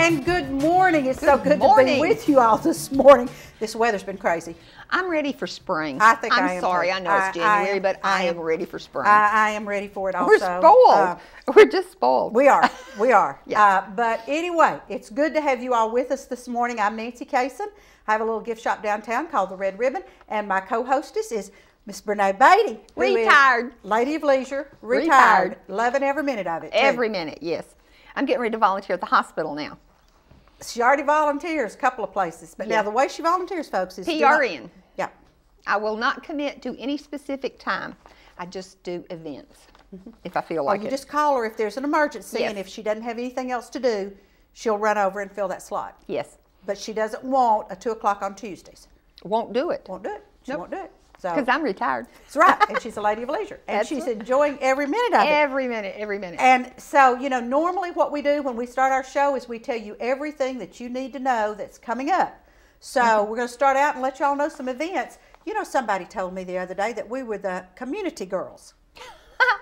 And good morning. It's so good to be with you all this morning. This weather's been crazy. I'm ready for spring. I'm sorry, I know it's January, but I am ready for spring. I am ready for it also. We're spoiled. We're just spoiled. We are. We are. Yeah. But anyway, it's good to have you all with us this morning. I'm Nancy Camerson. I have a little gift shop downtown called the Red Ribbon, and my co-hostess is Miss Brene Beatty. Retired. Lady of Leisure. Retired. Loving every minute of it. Every minute, yes. I'm getting ready to volunteer at the hospital now. She already volunteers a couple of places, but now the way she volunteers, folks, is PRN. Yeah. I will not commit to any specific time. I just do events if I feel like you it. just call her if there's an emergency, Yes. and if she doesn't have anything else to do, she'll run over and fill that slot. Yes. But she doesn't want a 2 o'clock on Tuesdays. Won't do it. Won't do it. She Nope. won't do it. So Because I'm retired. that's right, and she's a lady of leisure, and That's she's right. enjoying every minute of it. Every minute, every minute. And so, you know, normally what we do when we start our show is we tell you everything that you need to know that's coming up. So we're going to start out and let y'all know some events. You know, somebody told me the other day that we were the community girls.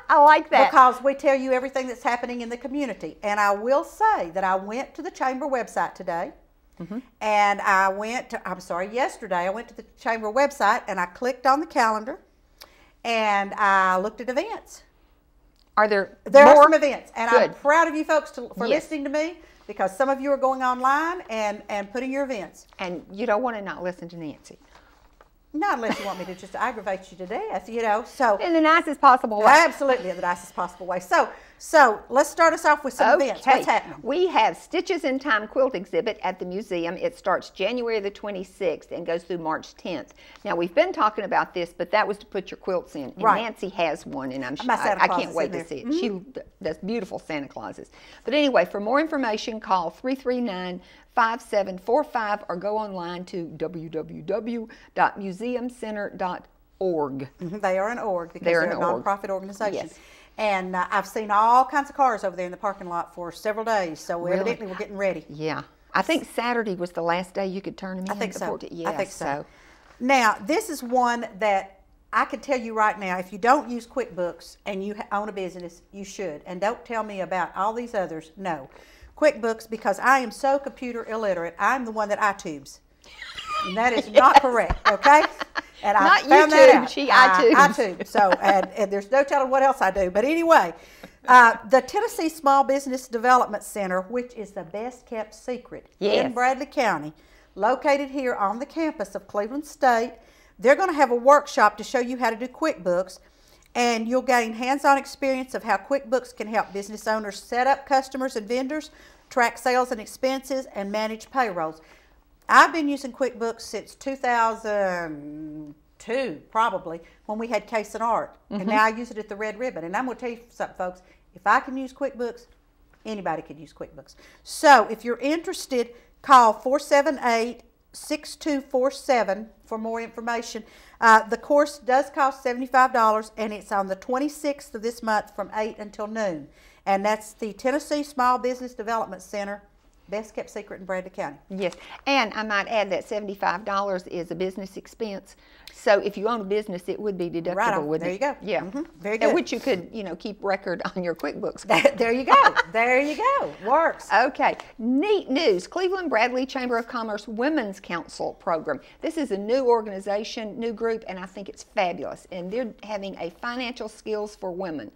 I like that. Because we tell you everything that's happening in the community. And I will say that I went to the Chamber website today. And yesterday I went to the Chamber website and I clicked on the calendar and I looked at events. Are there There more? are some events, and I'm Good. proud of you folks for Yes. listening to me, because some of you are going online and putting your events. And you don't want to not listen to Nancy. Not unless you want me to just aggravate you to death, you know. So In the nicest possible way. absolutely in the nicest possible way. So let's start us off with some events. What's happening? We have Stitches in Time quilt exhibit at the museum. It starts January the 26th and goes through March 10th. Now, we've been talking about this, but that was to put your quilts in. And Right. Nancy has one, and I'm sure My Santa I Claus can't is wait in to there. see it. She does beautiful Santa Clauses. But anyway, for more information, call 339-5745 or go online to www.museumcenter.org. They are an org because They're they're an a org. nonprofit organization. Yes. And I've seen all kinds of cars over there in the parking lot for several days. So Really? evidently we're getting ready. Yeah. I think Saturday was the last day you could turn them in. I think so. Yeah, I think so. Now, this is one that I can tell you right now, if you don't use QuickBooks and you own a business, you should. And don't tell me about all these others. No. QuickBooks, because I am so computer illiterate, I'm the one that iTubes. And that is not correct, okay? And I Not found YouTube, that out. she iTubes. iTube. So, and there's no telling what else I do. But anyway, the Tennessee Small Business Development Center, which is the best kept secret Yes. in Bradley County, located here on the campus of Cleveland State. They're going to have a workshop to show you how to do QuickBooks, and you'll gain hands-on experience of how QuickBooks can help business owners set up customers and vendors, track sales and expenses, and manage payrolls. I've been using QuickBooks since 2002, probably, when we had Case and Art, and now I use it at the Red Ribbon. And I'm going to tell you something, folks. If I can use QuickBooks, anybody can use QuickBooks. So if you're interested, call 478-6247 for more information. The course does cost $75, and it's on the 26th of this month from 8 until noon. And that's the Tennessee Small Business Development Center, best kept secret in Bradley County. Yes, and I might add that $75 is a business expense. So if you own a business, it would be deductible, Right on. wouldn't There it? you go. Yeah. Very good. Which you could, keep record on your QuickBooks. There you go. There you go. Works. Okay, neat news. Cleveland Bradley Chamber of Commerce Women's Council program. This is a new organization, new group, and I think it's fabulous. And they're having a financial skills for women.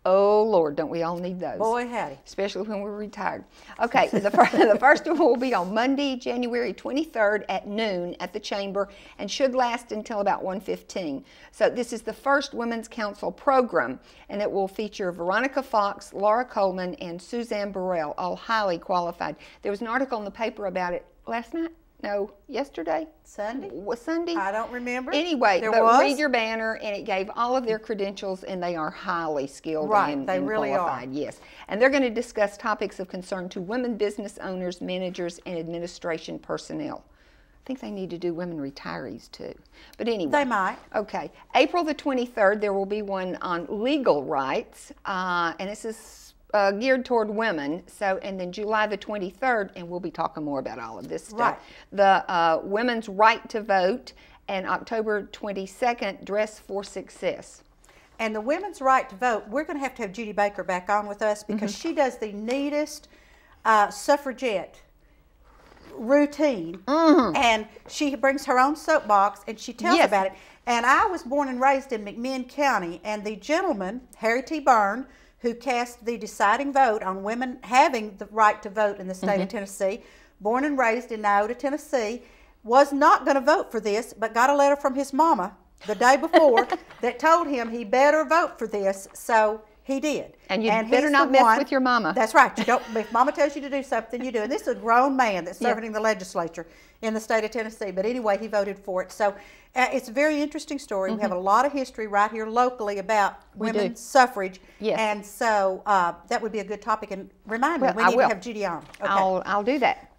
Oh, Lord, don't we all need those? Boy, howdy. Especially when we're retired. Okay, the first one will be on Monday, January 23rd at noon at the Chamber and should last until about 1:15. So this is the first Women's Council program, and it will feature Veronica Fox, Laura Coleman, and Suzanne Burrell, all highly qualified. There was an article in the paper about it last night. No, yesterday? Sunday? Was Sunday? I don't remember. Anyway, There but was? read your banner, and it gave all of their credentials, and they are highly skilled Right, and, they and really qualified. Yes, and they're going to discuss topics of concern to women business owners, managers, and administration personnel. I think they need to do women retirees too. But anyway. They might. Okay. April the 23rd, there will be one on legal rights, and this is geared toward women. So, and then July the 23rd, and we'll be talking more about all of this stuff. Right. The women's right to vote, and October 22nd, dress for success. And the women's right to vote, we're going to have Judy Baker back on with us because she does the neatest suffragette routine. And she brings her own soapbox and she tells about it. And I was born and raised in McMinn County, and the gentleman, Harry T. Byrne, who cast the deciding vote on women having the right to vote in the state of Tennessee, born and raised in Iota, Tennessee, was not going to vote for this, but got a letter from his mama the day before that told him he better vote for this, so he did. And you better not mess with your mama. That's right. You don't. If mama tells you to do something, you do. And this is a grown man that's serving in the legislature in the state of Tennessee. But anyway, he voted for it. So it's a very interesting story. We have a lot of history right here locally about women's suffrage. Yes. And so that would be a good topic. And remind me, we need to have Judy on. Okay. I'll do that.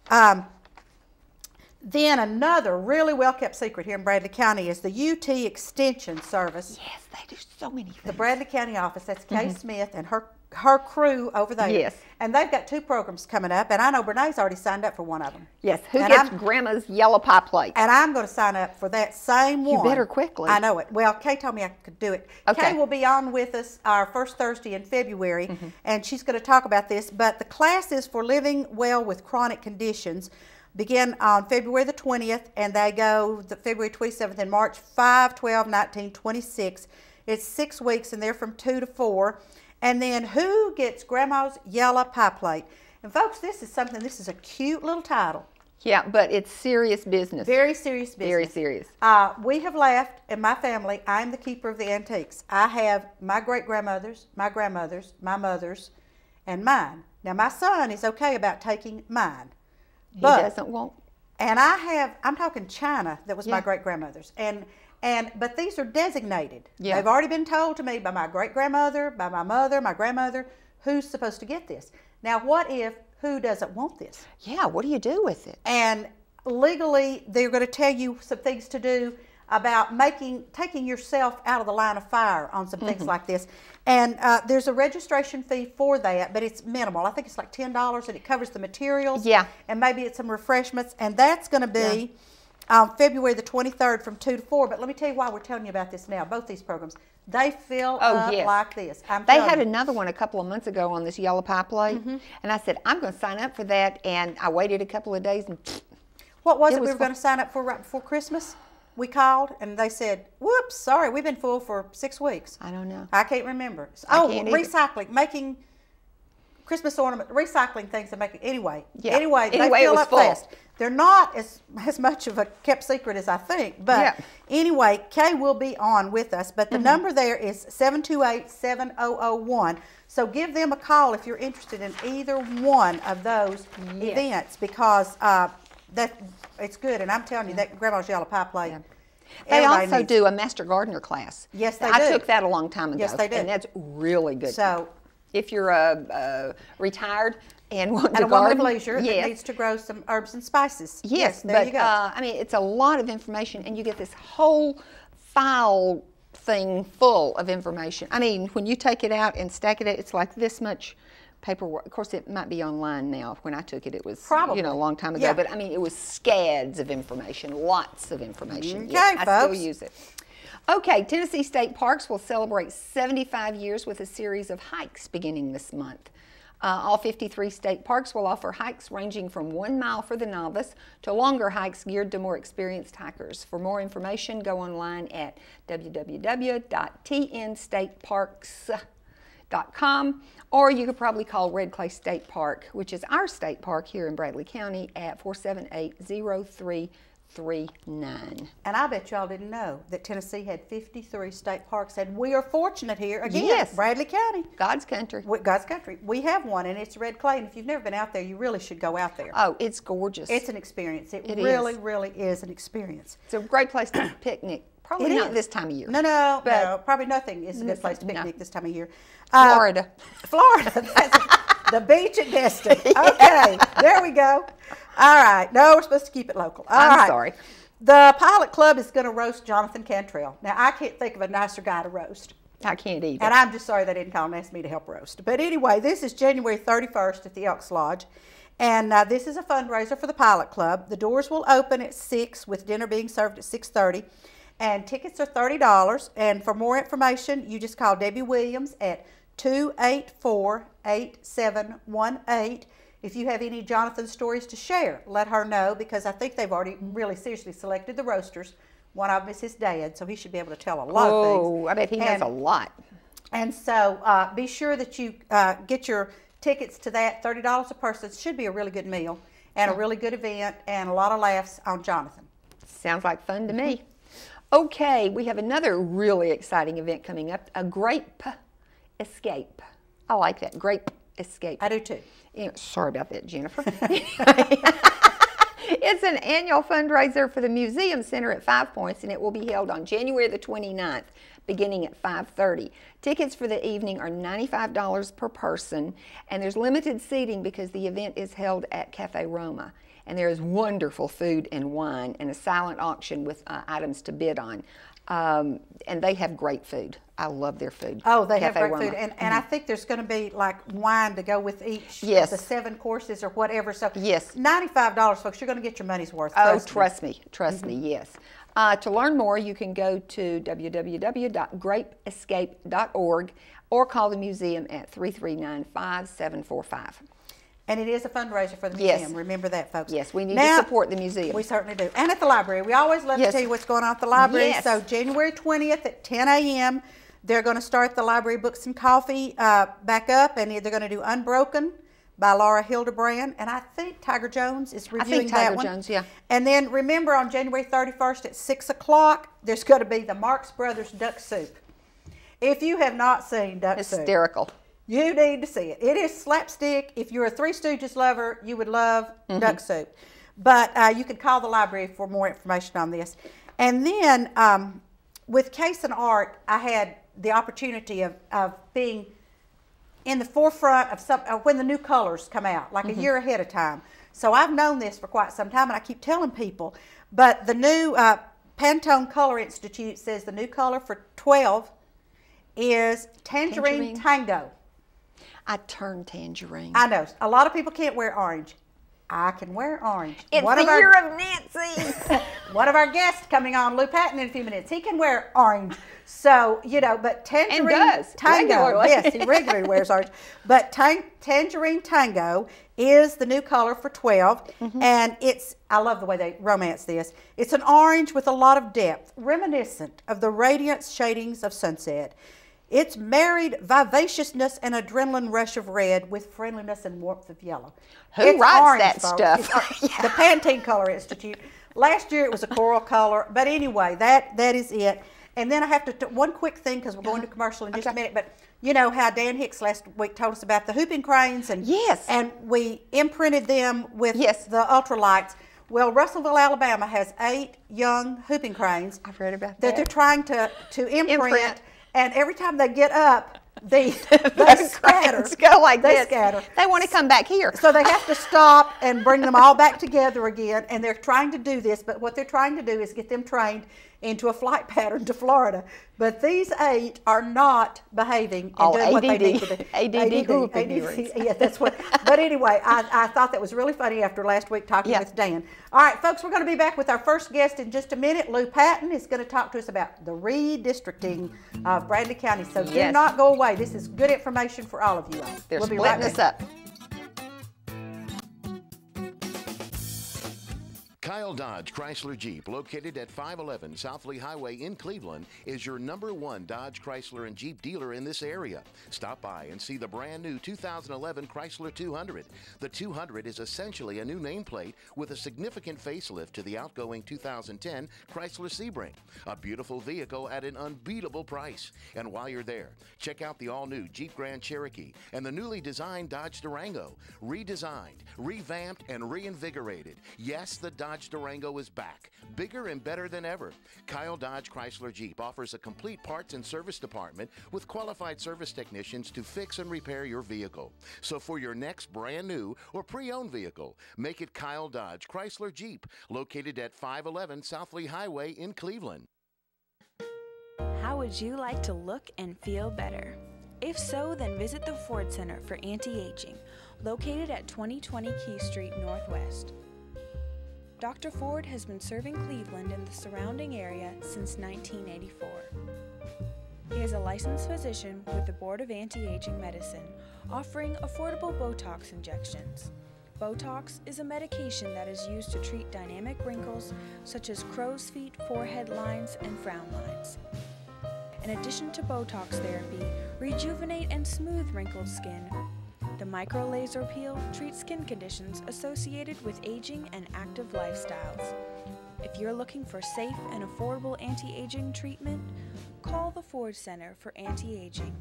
Then another really well-kept secret here in Bradley County is the UT Extension Service. Yes, they do so many things. The Bradley County office, that's Kay Smith and her crew over there. Yes. And they've got 2 programs coming up, and I know Brene's already signed up for one of them. Yes, who gets Grandma's yellow pie plate? And I'm going to sign up for that same one. You better quickly. I know it. Well, Kay told me I could do it. Okay. Kay will be on with us our first Thursday in February, and she's going to talk about this. But the classes for living well with chronic conditions begin on February the 20th, and they go the February 27th and March 5, 12, 19, 26. It's 6 weeks, and they're from 2 to 4. And then who gets Grandma's yellow pie plate? And folks, this is a cute little title. Yeah, but it's serious business. Very serious business. Very serious. We have laughed in my family. I'm the keeper of the antiques. I have my great-grandmothers, my grandmothers, my mothers, and mine. Now, my son is okay about taking mine. But, he doesn't want. And I'm talking China that was my great-grandmother's. But these are designated. Yeah. They've already been told to me by my great-grandmother, by my mother, my grandmother, who's supposed to get this. Now, what if who doesn't want this? Yeah, what do you do with it? And legally, they're going to tell you some things to do about taking yourself out of the line of fire on some things like this. And there's a registration fee for that, but it's minimal. I think it's like $10, and it covers the materials. Yeah. And maybe it's some refreshments. And that's going to be February the 23rd from 2 to 4. But let me tell you why we're telling you about this now. Both these programs, they fill up like this. They had another one a couple of months ago on this yellow pie plate. And I said, I'm going to sign up for that. And I waited a couple of days. And what was it we were going to sign up for right before Christmas? We called and they said, whoops, sorry, we've been full for 6 weeks. I don't know. I can't remember. Recycling, making Christmas ornament, recycling things and making, anyway. Yeah. Anyway, they fill up fast. They're not as much of a kept secret as I think, but anyway, Kay will be on with us, but the number there is 728-7001. So give them a call if you're interested in either one of those events, because it's good, and I'm telling you, that Grandma's yellow pie plate. Yeah. They also do a Master Gardener class. Yes, they do. I took that a long time ago. Yes, they do. And that's really good. So, if you're retired and want to garden, garden, with leisure, that needs to grow some herbs and spices. Yes, there you go. I mean, it's a lot of information, and you get this whole file thing full of information. I mean, when you take it out and stack it, it's like this much paperwork. Of course, it might be online now. When I took it, it was probably a long time ago. But I mean, it was scads of information, lots of information. Okay, yes, folks. I still use it. Okay, Tennessee State Parks will celebrate 75 years with a series of hikes beginning this month. All 53 state parks will offer hikes ranging from 1 mile for the novice to longer hikes geared to more experienced hikers. For more information, go online at www.tnstateparks.com, or you could probably call Red Clay State Park, which is our state park here in Bradley County, at 478-0339. And I bet y'all didn't know that Tennessee had 53 state parks, and we are fortunate here, again, Bradley County. God's country. God's country. We have one, and it's Red Clay, and if you've never been out there, you really should go out there. Oh, it's gorgeous. It's an experience. It really, really is an experience. It's a great place to picnic. Probably not this time of year. No, probably nothing is a good place to picnic this time of year. Florida. The beach at Destin. Okay, there we go. All right. No, we're supposed to keep it local. I'm sorry. The Pilot Club is going to roast Jonathan Cantrell. Now, I can't think of a nicer guy to roast. I can't either. And I'm just sorry they didn't call and ask me to help roast. But anyway, this is January 31st at the Elks Lodge. And this is a fundraiser for the Pilot Club. The doors will open at 6 with dinner being served at 6:30. And tickets are $30. And for more information, you just call Debbie Williams at 284-8718. If you have any Jonathan stories to share, let her know, because I think they've already really seriously selected the roasters. One of them is his dad, so he should be able to tell a lot of things. Oh, I bet he knows a lot. And so be sure that you get your tickets to that, $30 a person. It should be a really good meal and a really good event and a lot of laughs on Jonathan. Sounds like fun to me. Okay, we have another really exciting event coming up, a grape escape. I like that, grape escape. I do too. Sorry about that, Jennifer. It's an annual fundraiser for the Museum Center at Five Points, and it will be held on January the 29th, beginning at 5:30. Tickets for the evening are $95 per person, and there's limited seating because the event is held at Cafe Roma. And there is wonderful food and wine and a silent auction with items to bid on. And they have great food. I love their food. Oh, they have great food. And I think there's going to be like wine to go with each of the 7 courses or whatever. So yes, $95, folks, you're going to get your money's worth. Oh, trust me, yes. To learn more, you can go to www.grapeescape.org or call the museum at 339-5745. And it is a fundraiser for the museum. Yes. Remember that, folks. Yes, we need to support the museum. We certainly do. And at the library. We always love to tell you what's going on at the library. Yes. So January 20th at 10 a.m., they're going to start the Library Books and Coffee back up, and they're going to do Unbroken by Laura Hildebrand. And I think Tiger Jones is reviewing that one. Tiger Jones, yeah. And then remember on January 31st at 6 o'clock, there's going to be the Marx Brothers Duck Soup. If you have not seen Duck Soup. Hysterical. You need to see it. It is slapstick. If you're a Three Stooges lover, you would love Duck Soup. But you can call the library for more information on this. And then with Case and Art, I had the opportunity of being in the forefront of when the new colors come out, like a year ahead of time. So I've known this for quite some time, and I keep telling people. But the new Pantone Color Institute says the new color for 12 is Tangerine Tango. I turn tangerine. I know. A lot of people can't wear orange. I can wear orange. It's the year of Nancy. One of our guests coming on, Lou Patten, in a few minutes, he can wear orange. So, you know, but Tangerine Tango. Yes, he regularly wears orange. But Tangerine Tango is the new color for 12. And I love the way they romance this. It's an orange with a lot of depth, reminiscent of the radiant shadings of sunset. It's married vivaciousness and adrenaline rush of red with friendliness and warmth of yellow. Who writes that stuff? The Pantene Color Institute. Last year it was a coral color, but anyway, that is it. And then I have to, one quick thing, because we're going to commercial in just a minute, but you know how Dan Hicks last week told us about the whooping cranes, and and we imprinted them with the ultralights. Well, Russellville, Alabama has 8 young whooping cranes. I've read about that they're trying to imprint. And every time they get up, they scatter. Go like they this. Scatter. They want to come back here. So they have to stop and bring them all back together again. And they're trying to do this, but what they're trying to do is get them trained into a flight pattern to Florida. But these 8 are not behaving and doing what they need to do. ADD. Yeah, that's what. But anyway, I thought that was really funny after last week talking with Dan. All right, folks, we're going to be back with our first guest in just a minute. Lou Patten is going to talk to us about the redistricting of Bradley County. So do not go away. This is good information for all of you. They're splitting us up. Kyle Dodge Chrysler Jeep, located at 511 South Lee Highway in Cleveland, is your #1 Dodge Chrysler and Jeep dealer in this area. Stop by and see the brand new 2011 Chrysler 200. The 200 is essentially a new nameplate with a significant facelift to the outgoing 2010 Chrysler Sebring. A beautiful vehicle at an unbeatable price. And while you're there, check out the all-new Jeep Grand Cherokee and the newly designed Dodge Durango. Redesigned, revamped, and reinvigorated. Yes, the Dodge Durango is back, bigger and better than ever. Kyle Dodge Chrysler Jeep offers a complete parts and service department with qualified service technicians to fix and repair your vehicle. So for your next brand new or pre-owned vehicle, make it Kyle Dodge Chrysler Jeep, located at 511 South Lee Highway in Cleveland. How would you like to look and feel better? If so, then visit the Ford Center for Anti-Aging, located at 2020 Key Street Northwest. Dr. Ford has been serving Cleveland and the surrounding area since 1984. He is a licensed physician with the Board of Anti-Aging Medicine, offering affordable Botox injections. Botox is a medication that is used to treat dynamic wrinkles such as crow's feet, forehead lines, and frown lines. In addition to Botox therapy, rejuvenate and smooth wrinkled skin. The micro laser peel treats skin conditions associated with aging and active lifestyles. If you're looking for safe and affordable anti-aging treatment, call the Ford Center for Anti-Aging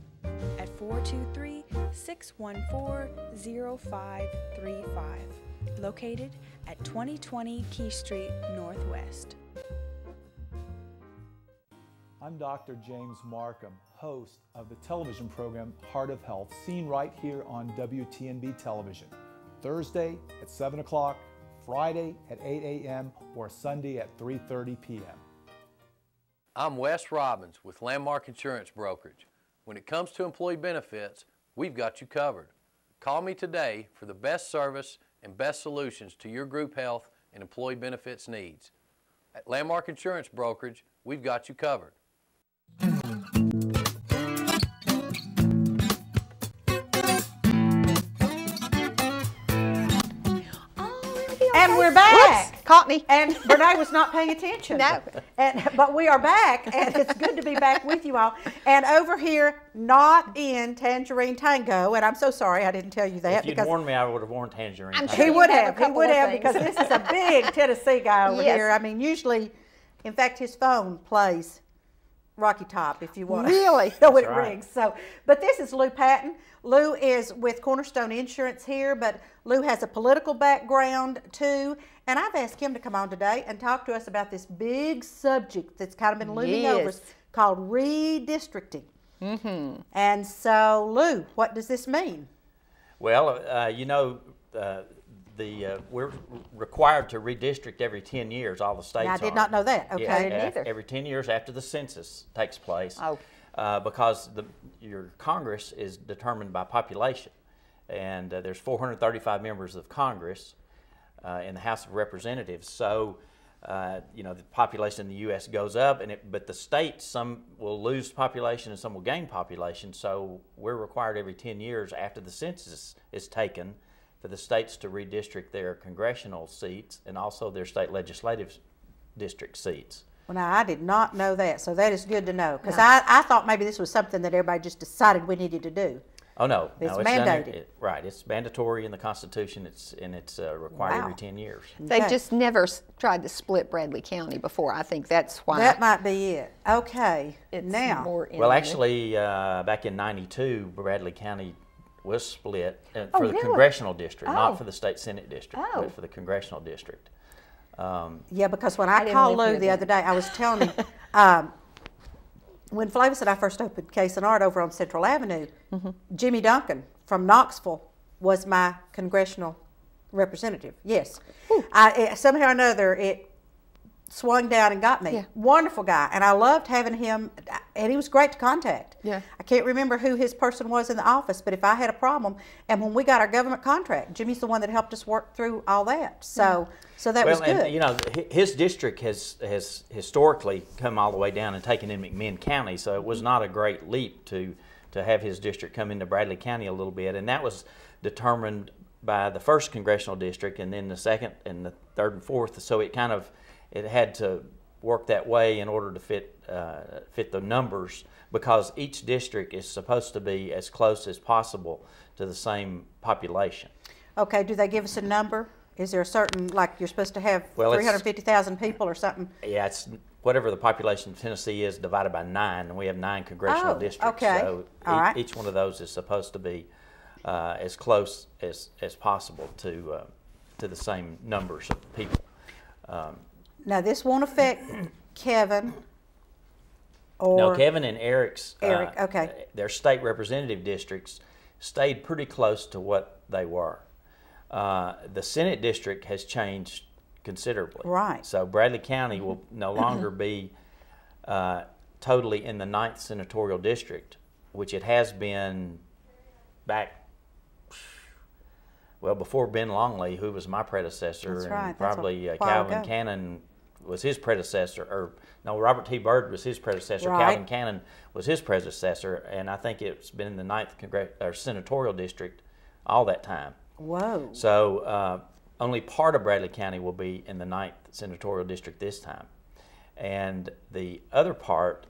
at 423-614-0535, located at 2020 Key Street Northwest. I'm Dr. James Markham, host of the television program Heart of Health, seen right here on WTNB television, Thursday at 7 o'clock, Friday at 8 a.m., or Sunday at 3:30 p.m. I'm Wes Robbins with Landmark Insurance Brokerage. When it comes to employee benefits, we've got you covered. Call me today for the best service and best solutions to your group health and employee benefits needs. At Landmark Insurance Brokerage, we've got you covered. And we're back. Whoops, caught me. And Renee was not paying attention. No. But we are back, and it's good to be back with you all. And over here, not in Tangerine Tango, and I'm so sorry I didn't tell you that. If you'd warned me, I would have worn Tangerine Tango. He would have, things. because this is a big Tennessee guy over Yes. here. I mean, usually, in fact, his phone plays Rocky Top, if you want to. Really? know it right. rings. So, but this is Lou Patten. Lou is with Cornerstone Insurance here, but Lou has a political background too. And I've asked him to come on today and talk to us about this big subject that's kind of been looming over us called redistricting. Mm-hmm. And so, Lou, what does this mean? Well, we're required to redistrict every 10 years. All the states Now, I are. did not know that. Okay. Yeah, I didn't either. every 10 years after the census takes place. Oh. Because your Congress is determined by population, and there's 435 members of Congress in the House of Representatives. So, the population in the U.S. goes up, but the states, some will lose population and some will gain population. So we're required every 10 years after the census is taken for the states to redistrict their congressional seats and also their state legislative district seats. Well, now, I did not know that, so that is good to know. Because I thought maybe this was something that everybody just decided we needed to do. Oh, no. It's no, mandated. Right. It's mandatory in the Constitution. It's required every 10 years. They've Okay. just never tried to split Bradley County before. I think that's why. That might be it. Okay. it's Now, more in Well, there. actually, back in 92, Bradley County was split for the really? congressional district, Oh. not for the state senate district, Oh. but for the congressional district. yeah, because when I I didn't called live Lou near the them. other day, I was telling him, when Flavis and I first opened Case and Art over on Central Avenue, Jimmy Duncan from Knoxville was my congressional representative. Yes. Somehow or another, it swung down and got me. Yeah. Wonderful guy. And I loved having him, and he was great to contact. Yeah. I can't remember who his person was in the office, but if I had a problem, and when we got our government contract, Jimmy's the one that helped us work through all that. So that was good. And, his district has historically come all the way down and taken in McMinn County, so it was not a great leap to have his district come into Bradley County a little bit, and that was determined by the first congressional district and then the second and the third and fourth, so it had to work that way in order to fit the numbers, because each district is supposed to be as close as possible to the same population. Okay, do they give us a number? Is there a certain, like you're supposed to have Well, it's- 350,000 people or something? Yeah, it's whatever the population of Tennessee is divided by 9, and we have 9 congressional Oh, districts. okay. So All right. each one of those is supposed to be as close as possible to the same numbers of people. Now, this won't affect Kevin or... No, Kevin and Eric's Eric, okay. their state representative districts stayed pretty close to what they were. The Senate district has changed considerably. Right. So Bradley County will no longer be totally in the 9th senatorial district, which it has been back, well, before Ben Longley, who was my predecessor, That's and right. That's probably a while Calvin ago. Cannon was his predecessor, or no, Robert T. Byrd was his predecessor. Right. Calvin Cannon was his predecessor, and I think it's been in the 9th senatorial district all that time. Whoa. So only part of Bradley County will be in the 9th Senatorial District this time. And the other part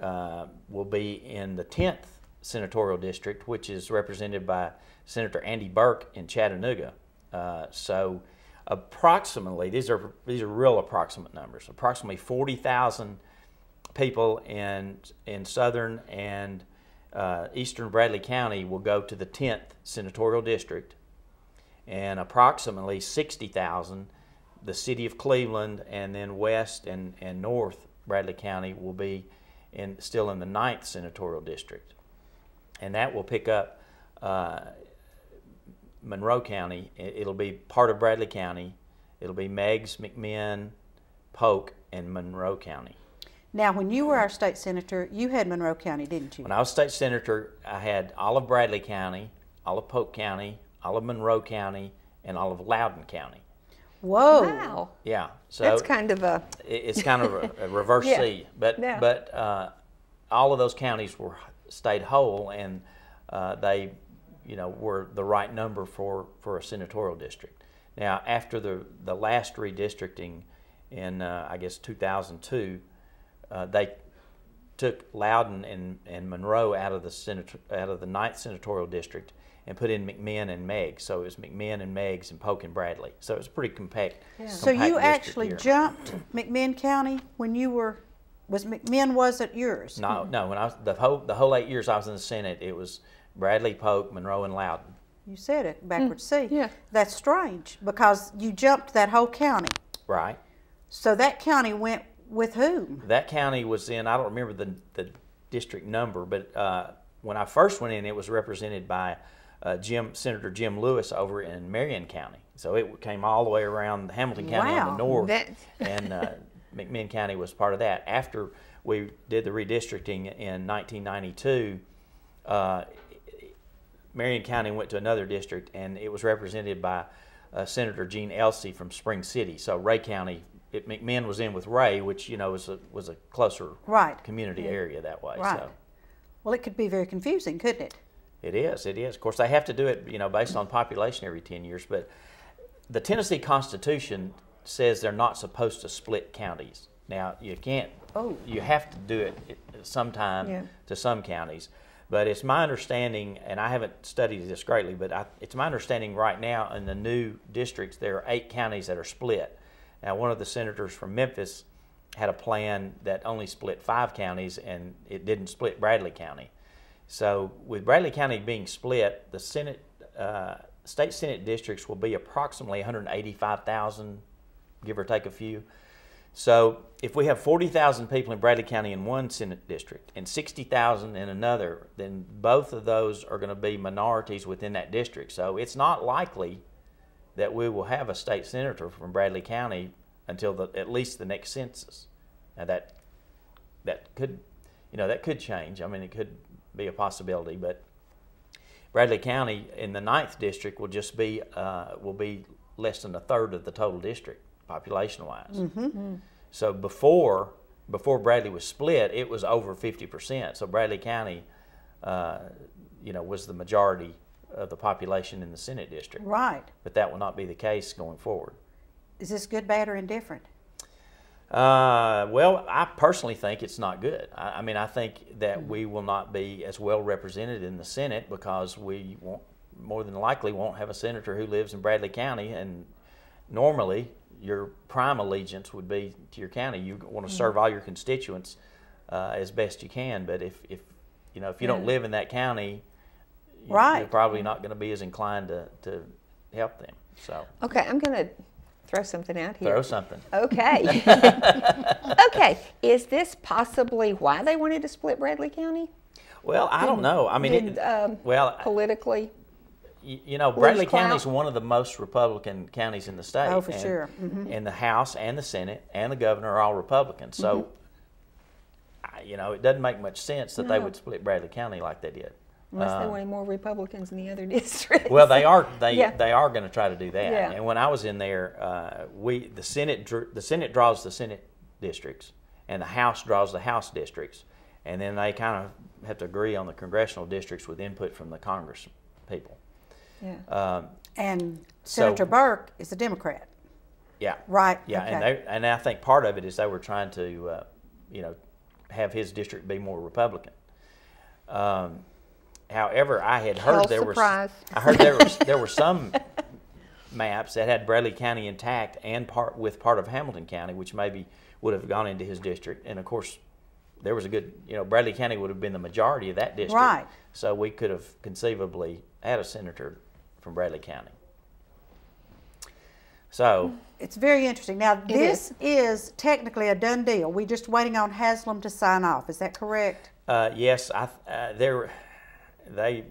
will be in the 10th Senatorial District, which is represented by Senator Andy Burke in Chattanooga. So approximately, these are real approximate numbers, approximately 40,000 people in southern and eastern Bradley County will go to the 10th Senatorial District, and approximately 60,000, the city of Cleveland, and then west and north Bradley County will be still in the 9th Senatorial District. And that will pick up Monroe County. It'll be part of Bradley County. It'll be Meigs, McMinn, Polk, and Monroe County. Now, when you were our state senator, you had Monroe County, didn't you? When I was state senator, I had all of Bradley County, all of Polk County, all of Monroe County, and all of Loudoun County. Whoa. Wow. Yeah. So that's kind of a... It's kind of a reverse Yeah. C. But all of those counties stayed whole, and they, were the right number for a senatorial district. Now, after the last redistricting in, I guess, 2002, they took Loudoun and Monroe out of the 9th Senatorial District and put in McMinn and Meigs. So it was McMinn and Meigs and Polk and Bradley. So it was pretty compact. Yeah. So you actually jumped McMinn County when you were, McMinn wasn't yours? No, when I was the whole 8 years I was in the Senate, it was Bradley, Polk, Monroe, and Loudoun. You said it backwards C. Yeah. That's strange because you jumped that whole county. Right. So that county went with whom? That county was in, I don't remember the district number, but when I first went in, it was represented by Senator Jim Lewis over in Marion County. So it came all the way around Hamilton County on the north, and McMinn County was part of that. After we did the redistricting in 1992, Marion County went to another district, and it was represented by Senator Gene Elsey from Spring City. So Ray County, McMinn was in with Ray, which was a closer community area that way. Right. So. Well, it could be very confusing, couldn't it? It is. Of course, they have to do it, based on population every 10 years. But the Tennessee Constitution says they're not supposed to split counties. Now, you can't. Oh. You have to do it sometime to some counties. But it's my understanding, and I haven't studied this greatly, but it's my understanding right now in the new districts there are 8 counties that are split. Now, one of the senators from Memphis had a plan that only split 5 counties, and it didn't split Bradley County. So with Bradley County being split, the state Senate districts will be approximately 185,000, give or take a few. So if we have 40,000 people in Bradley County in one Senate district and 60,000 in another, then both of those are going to be minorities within that district. So it's not likely that we will have a state senator from Bradley County until at least the next census. Now that could change. I mean, it could be a possibility, but Bradley County in the 9th district will just be less than a third of the total district population-wise. Mm-hmm. So before Bradley was split, it was over 50%. So Bradley County, was the majority of the population in the Senate district. Right. But that will not be the case going forward. Is this good, bad, or indifferent? Well, I personally think it's not good. I think that we will not be as well represented in the Senate because we more than likely won't have a senator who lives in Bradley County, and normally your prime allegiance would be to your county. You want to serve all your constituents as best you can, but if you don't live in that county, you're probably not going to be as inclined to help them. So okay, I'm going to throw something out here. Throw something. Okay. Okay. Is this possibly why they wanted to split Bradley County? Well, I don't know. I mean, politically. Bradley County is one of the most Republican counties in the state. Oh, for sure. Mm-hmm. And the House and the Senate and the governor are all Republicans. So, it doesn't make much sense that they would split Bradley County like they did. Unless they wanted more Republicans in the other districts. Well, they are going to try to do that. Yeah. And when I was in there, the Senate draws the Senate districts, and the House draws the House districts, and then they kind of have to agree on the congressional districts with input from the Congress people. Yeah. And Senator Burke is a Democrat. Yeah. Right. Yeah, okay. and I think part of it is they were trying to, you know, have his district be more Republican. However, I had heard there were some maps that had Bradley County intact and part of Hamilton County, which maybe would have gone into his district. And of course, there was a good, you know, Bradley County would have been the majority of that district. Right. So we could have conceivably had a senator from Bradley County. So it's very interesting. Now, this is technically a done deal. We're just waiting on Haslam to sign off. Is that correct? Yes, they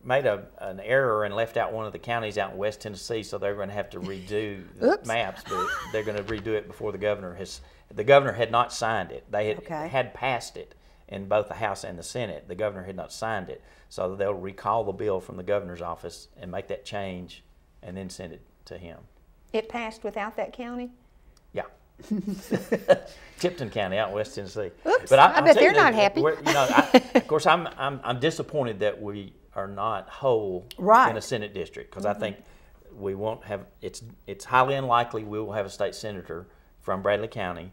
made an error and left out one of the counties out in West Tennessee, so they're going to have to redo the maps, but they're going to redo it before the governor has. The governor had not signed it. They had passed it in both the House and the Senate. The governor had not signed it, so they'll recall the bill from the governor's office and make that change, and then send it to him. It passed without that county? Yeah. Tipton County out in West Tennessee. Oops, but I bet they're not happy. You know, of course, I'm disappointed that we are not whole in a Senate district, because I think we won't have. It's highly unlikely we will have a state senator from Bradley County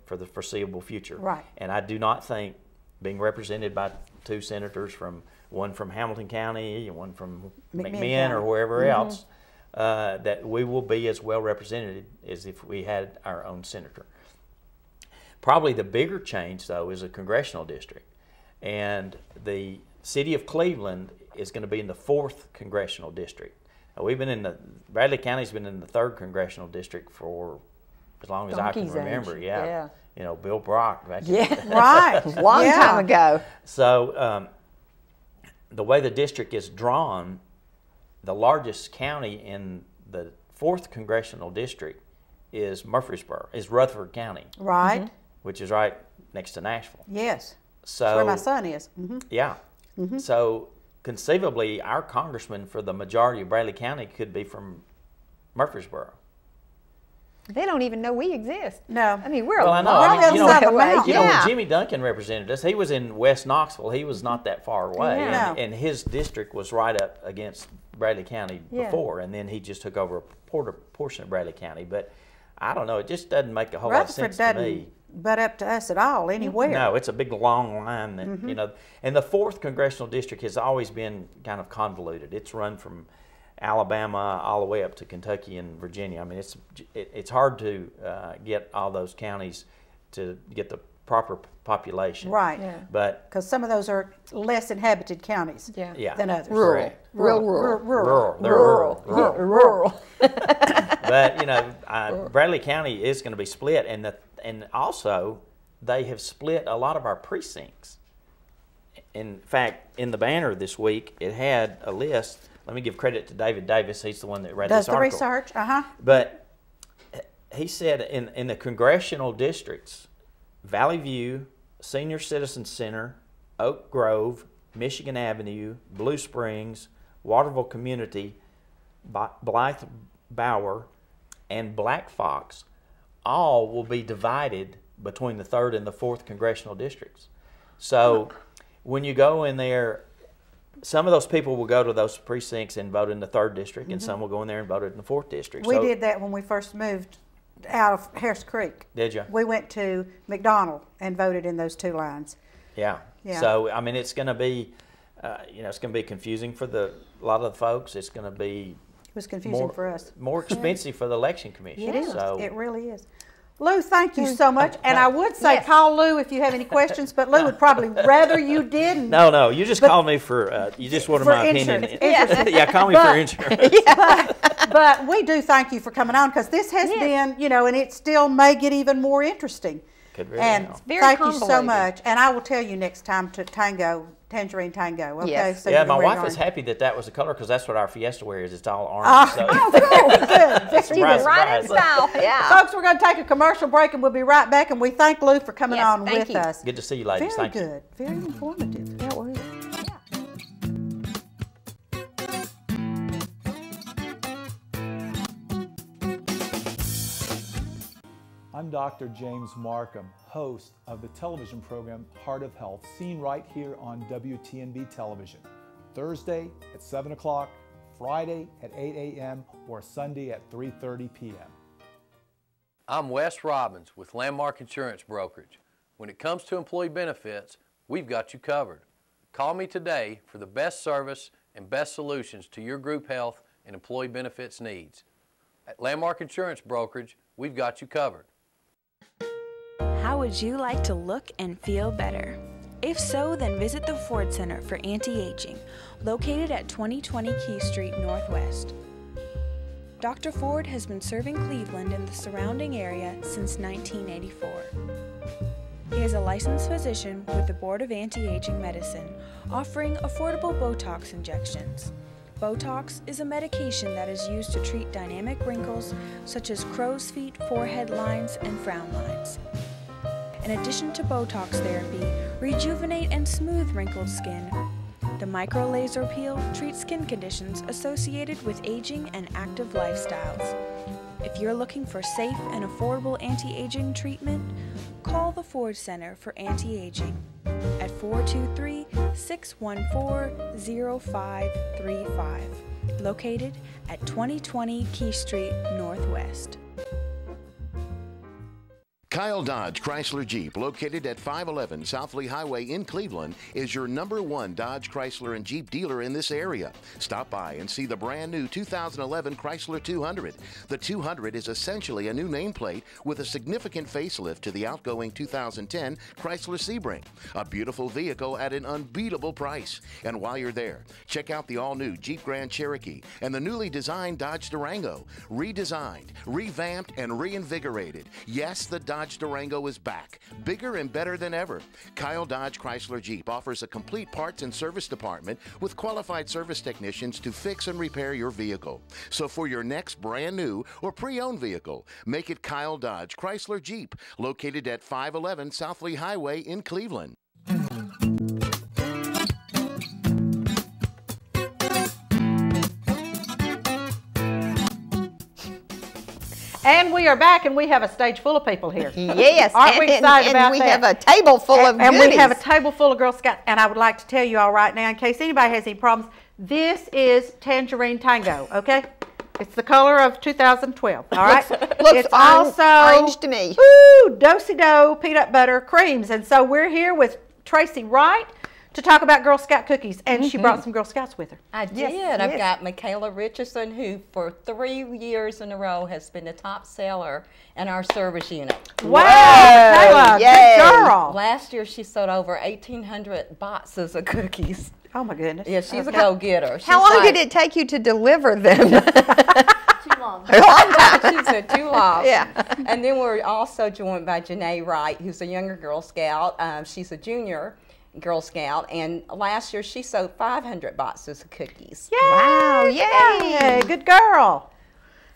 for the foreseeable future. Right. And I do not think being represented by two senators one from Hamilton County and one from McMinn or wherever else, that we will be as well represented as if we had our own senator. Probably the bigger change, though, is a congressional district. And the city of Cleveland is going to be in the 4th congressional district. Now, Bradley County's been in the 3rd congressional district for as long as I can remember. Yeah. You know, Bill Brock back right. Long time ago. So the way the district is drawn, the largest county in the 4th congressional district is Rutherford County. Right. Which is right next to Nashville. Yes. So that's where my son is. Yeah. So conceivably, our congressman for the majority of Bradley County could be from Murfreesboro. They don't even know we exist. No. I mean, we're I know. When Jimmy Duncan represented us, he was in West Knoxville. He was not that far away. Yeah. And his district was right up against Bradley County before, and then he just took over a portion of Bradley County. But I don't know. It just doesn't make a whole lot of sense to me. But up to us at all, anywhere. No, it's a big long line that, you know, and the 4th congressional district has always been kind of convoluted. It's run from Alabama all the way up to Kentucky and Virginia. I mean, it's hard to get all those counties to get the proper population. Right. Yeah. But because some of those are less inhabited counties than others. Rural. Rural. But, you know, Bradley County is going to be split, and also they have split a lot of our precincts. In fact, in the banner this week, it had a list. Let me give credit to David Davis. He's the one that read this article. Does the research, But he said in the congressional districts, Valley View, Senior Citizen Center, Oak Grove, Michigan Avenue, Blue Springs, Waterville Community, Blythe Bower, and Black Fox all will be divided between the 3rd and the 4th congressional districts. So when you go in there, some of those people will go to those precincts and vote in the 3rd district, and some will go in there and vote in the 4th district. We did that when we first moved out of Harris Creek. Did you? We went to McDonald and voted in those 2 lines. Yeah. So I mean, it's going to be, you know, it's going to be confusing for a lot of the folks. It's going to be. It was confusing for us. More expensive for the election commission. It is. So. It really is. Lou, thank you so much. And I would say call Lou if you have any questions, but Lou would probably rather you didn't. No, you just called me for, you just wanted my opinion. Yeah, call me for insurance. But we do thank you for coming on, because this has been, you know, and it still may get even more interesting. Could really. And thank you so much. And I will tell you next time to Tangerine Tango. Okay. Yes. So yeah, my wife is happy that was the color, because that's what our Fiesta wears. It's all orange. So. Good. Surprise, right in style. Yeah. Folks, we're going to take a commercial break, and we'll be right back. And we thank Lou for coming on with us. Good to see you, ladies. Very Thank you. good. Very informative. Yeah, it was. I'm Dr. James Markham, host of the television program Heart of Health, seen right here on WTNB television. Thursday at 7 o'clock, Friday at 8 a.m. or Sunday at 3:30 p.m. I'm Wes Robbins with Landmark Insurance Brokerage. When it comes to employee benefits, we've got you covered. Call me today for the best service and best solutions to your group health and employee benefits needs. At Landmark Insurance Brokerage, we've got you covered. How would you like to look and feel better? If so, then visit the Ford Center for Anti-Aging, located at 2020 Key Street Northwest. Dr. Ford has been serving Cleveland and the surrounding area since 1984. He is a licensed physician with the Board of Anti-Aging Medicine, offering affordable Botox injections. Botox is a medication that is used to treat dynamic wrinkles such as crow's feet, forehead lines, and frown lines. In addition to Botox therapy, rejuvenate and smooth wrinkled skin. The micro laser peel treats skin conditions associated with aging and active lifestyles. If you're looking for safe and affordable anti-aging treatment, call the Ford Center for Anti-Aging at 423-614-0535, located at 2020 Key Street Northwest. Kyle Dodge Chrysler Jeep, located at 511 South Lee Highway in Cleveland, is your #1 Dodge Chrysler and Jeep dealer in this area. Stop by and see the brand new 2011 Chrysler 200. The 200 is essentially a new nameplate with a significant facelift to the outgoing 2010 Chrysler Sebring. A beautiful vehicle at an unbeatable price. And while you're there, check out the all-new Jeep Grand Cherokee and the newly designed Dodge Durango. Redesigned, revamped, and reinvigorated. Yes, the Dodge Durango is back, bigger and better than ever. Kyle Dodge Chrysler Jeep offers a complete parts and service department with qualified service technicians to fix and repair your vehicle. So for your next brand new or pre-owned vehicle, make it Kyle Dodge Chrysler Jeep, located at 511 South Lee Highway in Cleveland. And we are back, and we have a stage full of people here. Yes, Aren't we excited about we that? have a table full of And goodies. we have a table full of Girl Scouts. And I would like to tell you all right now, in case anybody has any problems, this is Tangerine Tango, okay? It's the color of 2012, all right? Looks it's also orange to me. Woo, Do-si-do peanut butter creams. And so we're here with Tracey Wright to talk about Girl Scout cookies. And she brought some Girl Scouts with her. I did. Yes. I've got Michaela Richardson, who for 3 years in a row has been the top seller in our service unit. Wow, Michaela, Yay. good girl. Last year she sold over 1,800 boxes of cookies. Oh my goodness. Yeah, she's a go-getter. How long did it take you to deliver them? Too long. A long time. She said too long. Yeah. And then we're also joined by Janae Wright, who's a younger Girl Scout. She's a junior Girl Scout, and last year she sold 500 boxes of cookies. Yay, Wow, yay. Good girl.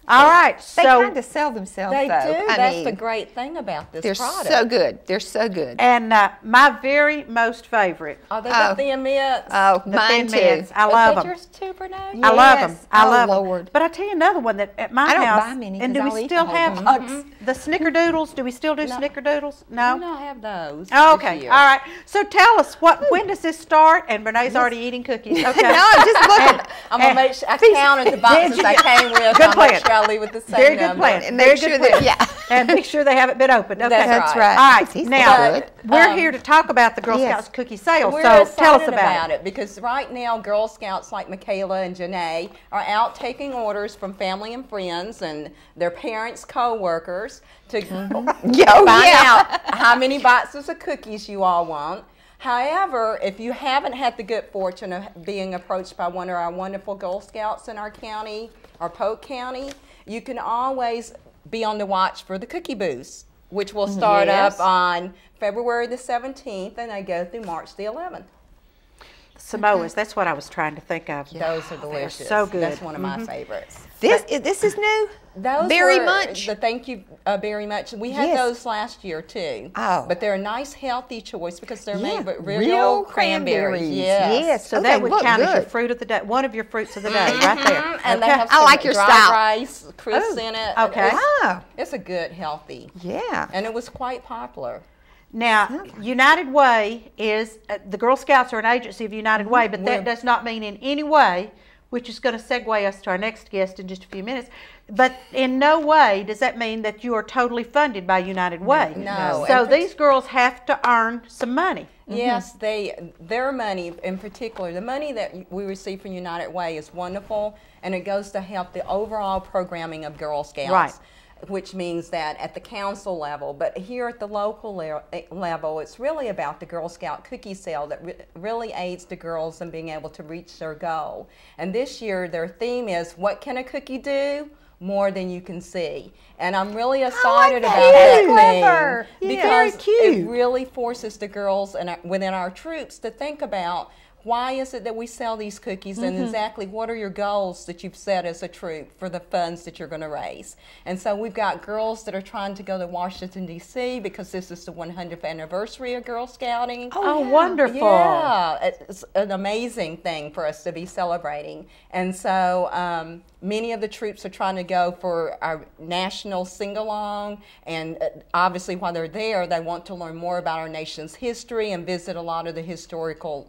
All right, They so kind of sell themselves, They though. do. That's the great thing about this They're product. so good. They're so good. and my very most favorite, Are they the Thin Mints? Oh, the mine Thin too. Mints. I love them. Yours too, Bernard? I love them. Yes. I Oh, love them. Lord. But I tell you another one that at my I don't house. buy many and 'cause do I'll we eat still the whole have box. the Snickerdoodles? Do we still do Snickerdoodles? No. We don't have those. Oh, this okay. year. All right. So tell us when does this start? And Renee's already eating cookies. Okay. No, I'm just looking. I'm going to make sure I counted the boxes I came with. Good I'll plan. make sure I leave with the same Very good number. plan. And Very make good sure plan. that, yeah. And make sure they haven't been opened. Okay. That's right. All right. He's Now good. we're here to talk about the Girl Yes. Scouts cookie sale. We're So excited tell us about it. because right now Girl Scouts like Michaela and Janae are out taking orders from family and friends and their parents' co-workers to find out how many boxes of cookies you all want. However, if you haven't had the good fortune of being approached by one of our wonderful Girl Scouts in our county or Polk County, you can always be on the watch for the cookie booths, which will start Yes. up on February the 17th and they go through March the 11th. Samoas. That's what I was trying to think of. Those are delicious. so good. That's one of my favorites. This is new? Those Very were much? Thank you very much. We had Yes. those last year too. Oh. But they're a nice healthy choice because they're Yeah, made with real real cranberries. cranberries. Yes. Yes. So Oh, that they would look count as your good. fruit of the day, one of your fruits of the day, right there. And they Okay. have I some like your dry style. rice crisps in it. Okay. Oh, It's a good healthy. yeah. And it was quite popular. Now, United Way is, the Girl Scouts are an agency of United Way, but that We're- does not mean in any way which is going to segue us to our next guest in just a few minutes. But in no way does that mean that you are totally funded by United Way. No. So these girls have to earn some money. Yes, their money in particular, the money that we receive from United Way is wonderful, and it goes to help the overall programming of Girl Scouts. Right. Which means that at the council level, but here at the local level, it's really about the Girl Scout cookie sale that really aids the girls in being able to reach their goal. And this year, their theme is, what can a cookie do? More than you can see. And I'm really excited about that thing because it really forces the girls and within our troops to think about, why is it that we sell these cookies, and exactly what are your goals that you've set as a troop for the funds that you're going to raise? And so we've got girls that are trying to go to Washington, D.C. because this is the 100th anniversary of Girl Scouting. Oh, wonderful. Yeah, it's an amazing thing for us to be celebrating. And so many of the troops are trying to go for our national sing-along, and obviously while they're there, they want to learn more about our nation's history and visit a lot of the historical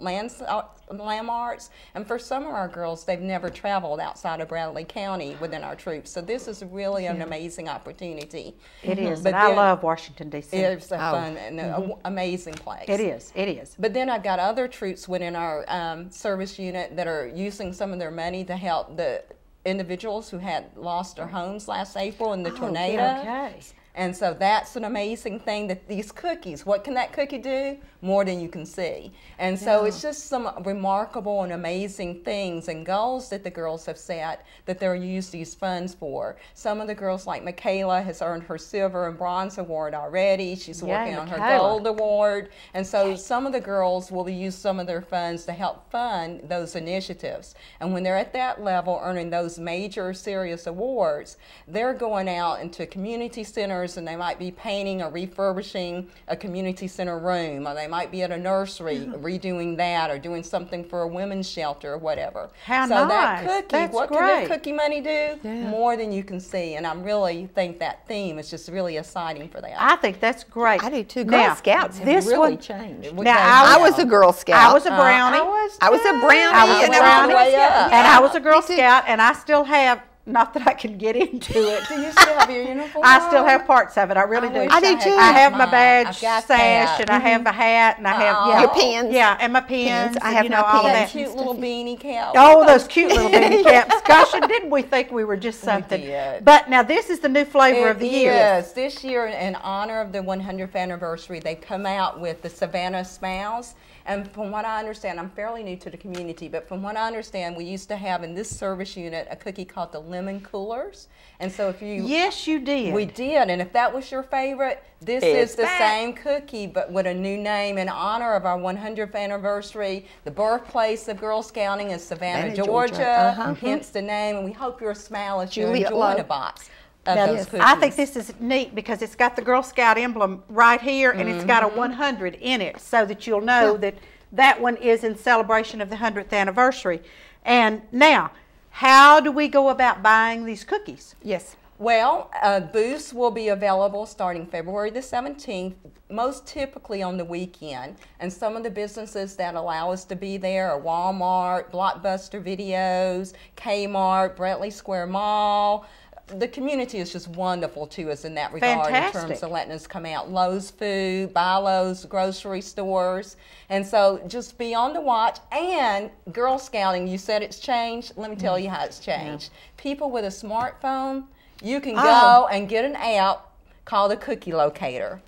landmarks. And for some of our girls, they've never traveled outside of Bradley County within our troops. So this is really an amazing opportunity. It is, but I love Washington, D.C. It's a fun and amazing place. It is, it is. But then I've got other troops within our service unit that are using some of their money to help the individuals who had lost their homes last April in the tornado. Okay. And so that's an amazing thing, that these cookies, what can that cookie do? More than you can see. And so it's just some remarkable and amazing things and goals that the girls have set that they'll use these funds for. Some of the girls, like Michaela, has earned her silver and bronze award already. She's working on her gold award. And so some of the girls will use some of their funds to help fund those initiatives. And when they're at that level, earning those major serious awards, they're going out into community centers, and they might be painting or refurbishing a community center room, or they might be at a nursery redoing that, or doing something for a women's shelter or whatever. How so nice. That cookie, That's what great. can that cookie money do? More than you can see. And I really think that theme is just really exciting for that. I think that's great. I do too. Girl Scouts have really changed. Now, I was a Girl Scout. I was a brownie. I was a brownie. I was a brownie. And I was a Girl Me too. Scout, and I still have, not that I can get into it. Do you still have your uniform? I still have parts of it. I really do. I do too. I have my mine. badge, I've got sash, that. and I have a hat, and I have Your pins. Yeah, and my pins. I have and, my all pins. that. Cute little beanie cap. Oh, those cute little beanie caps. Gosh, and didn't we think we were just something? did. But now this is the new flavor of the year. Yes, this year in honor of the 100th anniversary, they've come out with the Savannah Smiles. And from what I understand, I'm fairly new to the community, but from what I understand, we used to have in this service unit a cookie called the Lemon Coolers. And so if you... Yes, you did. We did, and if that was your favorite, this is the same cookie, but with a new name in honor of our 100th anniversary. The birthplace of Girl Scouting is Savannah, Georgia, hence the name, and we hope your smile as you enjoy the box. Now, I think this is neat because it's got the Girl Scout emblem right here, and it's got a 100 in it, so that you'll know that that one is in celebration of the 100th anniversary. And now, how do we go about buying these cookies? Yes. Well, booths will be available starting February the 17th, most typically on the weekend. And some of the businesses that allow us to be there are Walmart, Blockbuster Videos, Kmart, Bradley Square Mall. The community is just wonderful to us in that regard. Fantastic. In terms of letting us come out. Lowe's Food, Buy Lowe's, grocery stores. And so just be on the watch. And Girl Scouting, you said it's changed. Let me tell you how it's changed. People with a smartphone, you can go and get an app called a Cookie Locator.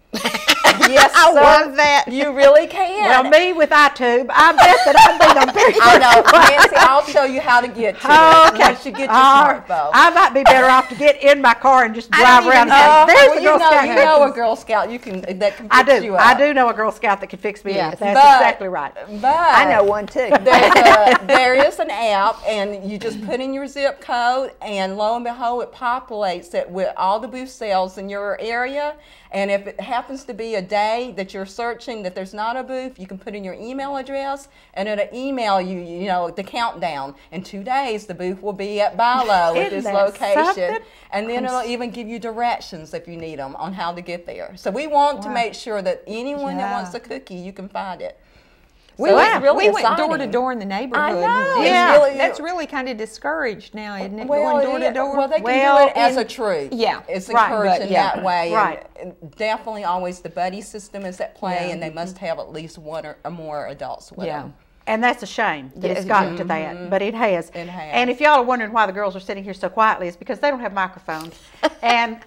Yes, I love that. You really can. Well, me with iTube, I bet that I've been on very I know, Nancy, I'll show you how to get to it once you get your smartphone. I might be better off to get in my car and just drive around and say, there's a Girl Scout. You know a Girl Scout that can fix you up. I do know a Girl Scout that can fix me up. That's exactly right. But I know one too. There is an app, and you just put in your zip code, and lo and behold, it populates it with all the booth sales in your area. And if it happens to be a day that you're searching that there's not a booth, you can put in your email address, and it'll email you, you know, the countdown. In 2 days, the booth will be at Bilo at this location. Something? And then it'll even give you directions if you need them on how to get there. So we want to make sure that anyone that wants a cookie, you can find it. We So went, it's really we went door to exciting. door in the neighborhood. know. Yeah. That's really kind of discouraged now, isn't it? Well, going door to door. Well, they can Well, do it as a troop. Yeah. It's Right, encouraged but in yeah. that way. Right. And definitely always the buddy system is at play, Yeah. and they must have at least one or more adults with Yeah. them. And that's a shame that it's Yeah. gotten to that, but it has. It has. And if y'all are wondering why the girls are sitting here so quietly, it's because they don't have microphones.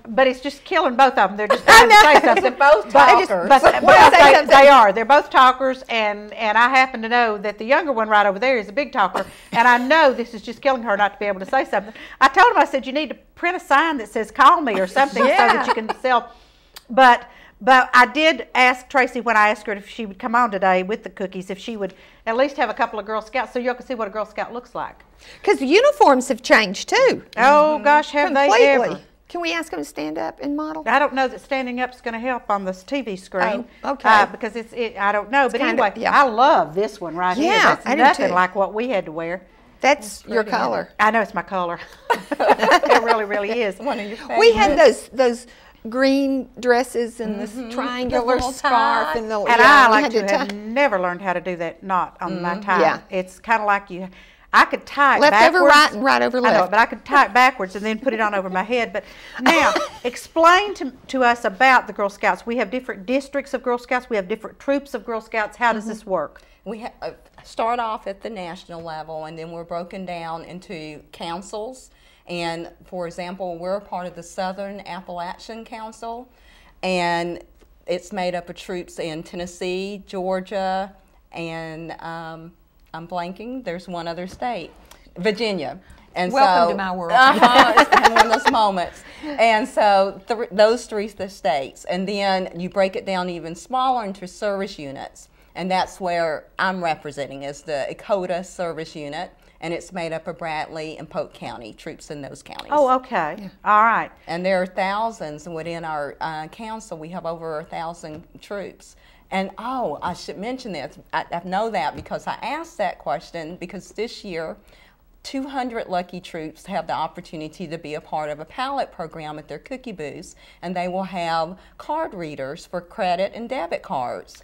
But it's just killing both of them. They're just trying to say something. They're both But- talkers. But, Well, they are. They're both talkers, and I happen to know that the younger one right over there is a big talker, and I know this is just killing her not to be able to say something. I told him, I said, you need to print a sign that says call me or something so that you can sell. But I did ask Tracey when I asked her if she would come on today with the cookies, if she would at least have a couple of Girl Scouts so y'all can see what a Girl Scout looks like. Because the uniforms have changed too. Oh, gosh, have they ever. Completely. Can we ask them to stand up and model? I don't know that standing up is going to help on this TV screen. Oh, okay. Because I don't know. But kinda- anyway, yeah. I love this one right here. Yeah, That's I do nothing too. like what we had to wear. That's your color. I know it's my color. It really, really is. One of your favorites. We had those green dresses and this triangular little scarf tie. and the And yeah, I we like had to tie. have never learned how to do that knot on my tie. Yeah. It's kind of like I could tie it Left backwards. over right and right over I know, left. but I could tie it backwards and then put it on over my head. But now, explain to us about the Girl Scouts. We have different districts of Girl Scouts. We have different troops of Girl Scouts. How does this work? We start off at the national level, and then we're broken down into councils. And for example, we're a part of the Southern Appalachian Council, and it's made up of troops in Tennessee, Georgia, and I'm blanking. There's one other state, Virginia. And Welcome so, to my world. It's one of those moments. And so those three states, and then you break it down even smaller into service units. And that's where I'm representing is the Dakota Service Unit, and it's made up of Bradley and Polk County, troops in those counties. Oh, okay. Yeah. All right. And there are thousands within our council. We have over 1,000 troops. And I should mention this. I know that because I asked that question because this year 200 lucky troops have the opportunity to be a part of a pallet program at their cookie booths, and they will have card readers for credit and debit cards.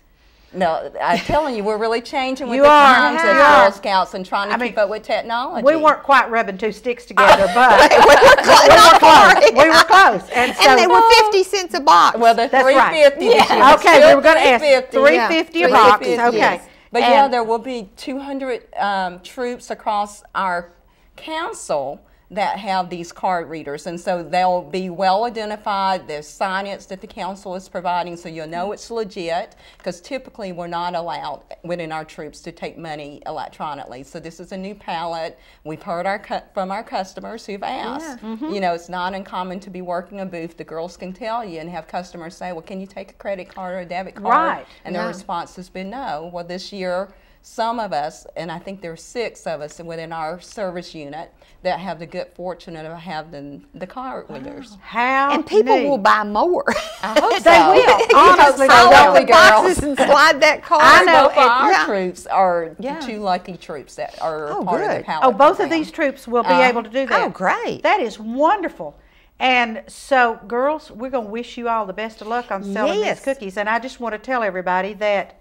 No, I'm telling you, we're really changing with You the are. times as Yeah. Girl Scouts and trying to keep up with technology. We weren't quite rubbing two sticks together, but we were close. We were close. And, so, And they were 50 cents a box. Well, they're That's $3.50 right. this year. Okay, we were going to ask $3.50. $3.50 a box. $3.50, Okay. yes. But And- yeah, there will be 200 troops across our council that have these card readers, and so they'll be well identified. There's signage that the council is providing, so you'll know it's legit, because typically we're not allowed within our troops to take money electronically. So this is a new palette. We've heard from our customers who've asked. You know, it's not uncommon to be working a booth. The girls can tell you and have customers say, well, can you take a credit card or a debit card? Right. And their response has been no. Well, this year, some of us, and I think there are 6 of us within our service unit that have the good fortune of having the card readers. How and people neat. will buy more. I hope They so. will. Honestly, Fill they up will. the boxes and slide that card. I know. Both of our Yeah. troops are Yeah. 2 lucky troops that are Oh, part of the good. palette Oh, both program. of these troops will be able to do that. Oh, great. That is wonderful. And so, girls, we're going to wish you all the best of luck on selling Yes. these cookies. And I just want to tell everybody that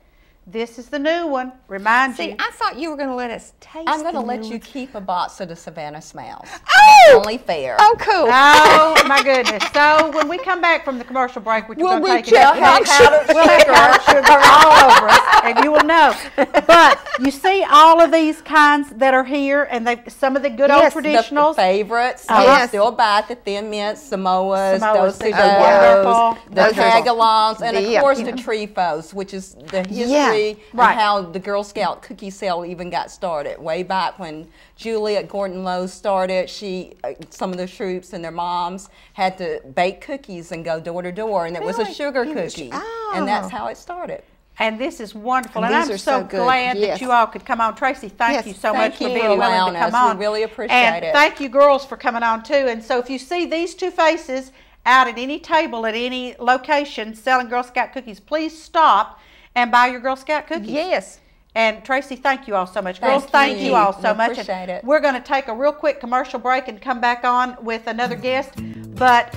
this is the new one. Remind See, you. I thought you were going to let us taste I'm going to the let new you one. keep a box of the Savannah Smells. Oh! It's only fair. Oh, cool. Oh my goodness! So when we come back from the commercial break, which we're We'll going to be take it up, checking we'll have powdered sugar all over us, and you will know. But you see all of these kinds that are here, and they some of the good old Yes, The traditionals. favorites, Yes. still buy at the Thin Mints, Samoas, Samoas, Dosey these are wonderful. Does, the Those are- tagalongs, and The- of course the Trifos, which is the history Yeah. Right. of how the Girl Scout cookie sale even got started. Way back when Julie at Gordon Lowe started, some of the troops and their moms had to bake cookies and go door to door, and it was a Really? sugar It was- cookie, oh. and that's how it started. And this is wonderful, And and these I'm are so so good. glad Yes. that you all could come on. Tracy, thank Yes, you so thank much for you being for willing allowing to come us. We on. really appreciate and it. thank you, girls, for coming on too. And so, if you see these two faces out at any table at any location selling Girl Scout cookies, please stop and buy your Girl Scout cookies. Yes. And Tracy, thank you all so much. Thank Girls, thank you. you all so We much. appreciate it. We're going to take a real quick commercial break and come back on with another guest. But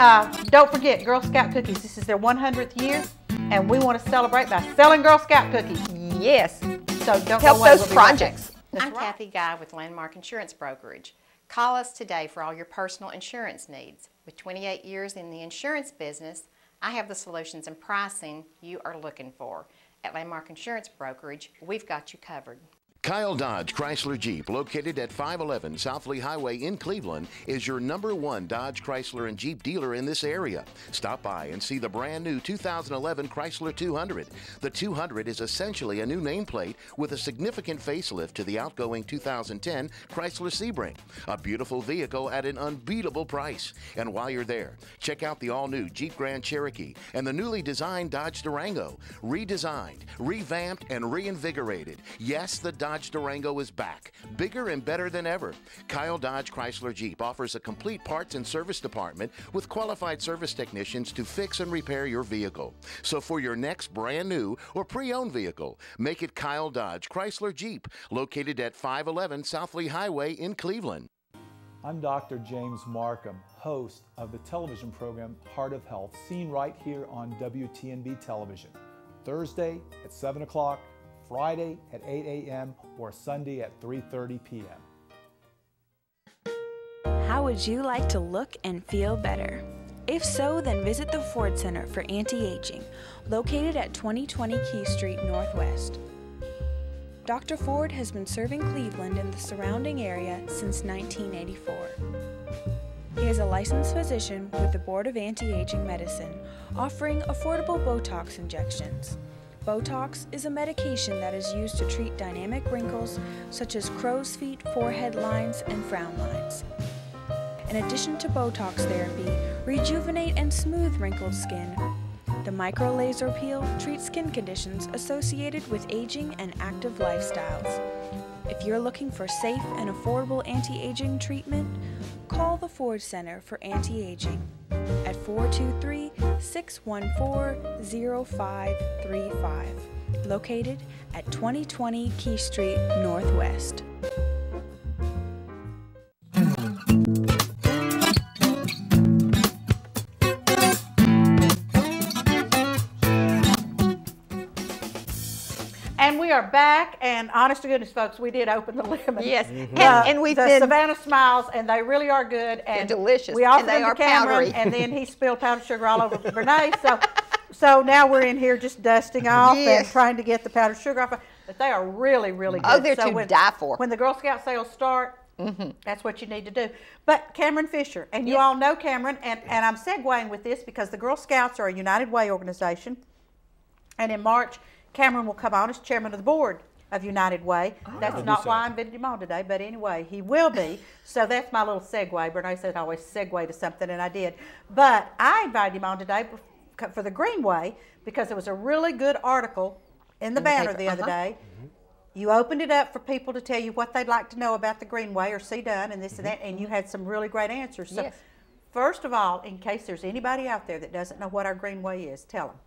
don't forget, Girl Scout cookies. This is their 100th year, and we want to celebrate by selling Girl Scout cookies. Yes. So don't help go away. those We'll be right back. projects. I'm Kathy Guy with Landmark Insurance Brokerage. Call us today for all your personal insurance needs. With 28 years in the insurance business, I have the solutions and pricing you are looking for. At Landmark Insurance Brokerage, we've got you covered. Kyle Dodge Chrysler Jeep, located at 511 South Lee Highway in Cleveland, is your #1 Dodge Chrysler and Jeep dealer in this area. Stop by and see the brand new 2011 Chrysler 200. The 200 is essentially a new nameplate with a significant facelift to the outgoing 2010 Chrysler Sebring. A beautiful vehicle at an unbeatable price. And while you're there, check out the all-new Jeep Grand Cherokee and the newly designed Dodge Durango. Redesigned, revamped, and reinvigorated. Yes, the Dodge Durango is back, bigger and better than ever. Kyle Dodge Chrysler Jeep offers a complete parts and service department with qualified service technicians to fix and repair your vehicle. So for your next brand new or pre-owned vehicle, make it Kyle Dodge Chrysler Jeep, located at 511 South Lee Highway in Cleveland. I'm Dr. James Markham, host of the television program Heart of Health, seen right here on WTNB television. Thursday at 7 o'clock, Friday at 8 a.m., or Sunday at 3:30 p.m. How would you like to look and feel better? If so, then visit the Ford Center for Anti-Aging, located at 2020 Key Street Northwest. Dr. Ford has been serving Cleveland and the surrounding area since 1984. He is a licensed physician with the Board of Anti-Aging Medicine, offering affordable Botox injections. Botox is a medication that is used to treat dynamic wrinkles such as crow's feet, forehead lines, and frown lines. In addition to Botox therapy, rejuvenate and smooth wrinkled skin. The micro-laser peel treats skin conditions associated with aging and active lifestyles. If you're looking for safe and affordable anti-aging treatment, call the Ford Center for Anti-Aging at 423-614-0535, located at 2020 Key Street Northwest. And we are back, and honest to goodness, folks, we did open the lemon. Yes, and we've the been Savannah Smiles, and they really are good. And they're delicious. We offered And they them are to Cameron, powdery. and then he spilled powdered sugar all over Renee. So now we're in here just dusting off and trying to get the powdered sugar off. But they are really, really good. Oh, they're so to die for. When the Girl Scout sales start, that's what you need to do. But Cameron Fisher, and you all know Cameron, and I'm segueing with this because the Girl Scouts are a United Way organization, and in March, Cameron will come on as chairman of the board of United Way. That's not why I invited him on today, but anyway, he will be. So that's my little segue. Bernae said I always segue to something, and I did. But I invited him on today for the Greenway because there was a really good article in the Banner the other day. You opened it up for people to tell you what they'd like to know about the Greenway or see done and this and that, and you had some really great answers. So first of all, in case there's anybody out there that doesn't know what our Greenway is, tell them.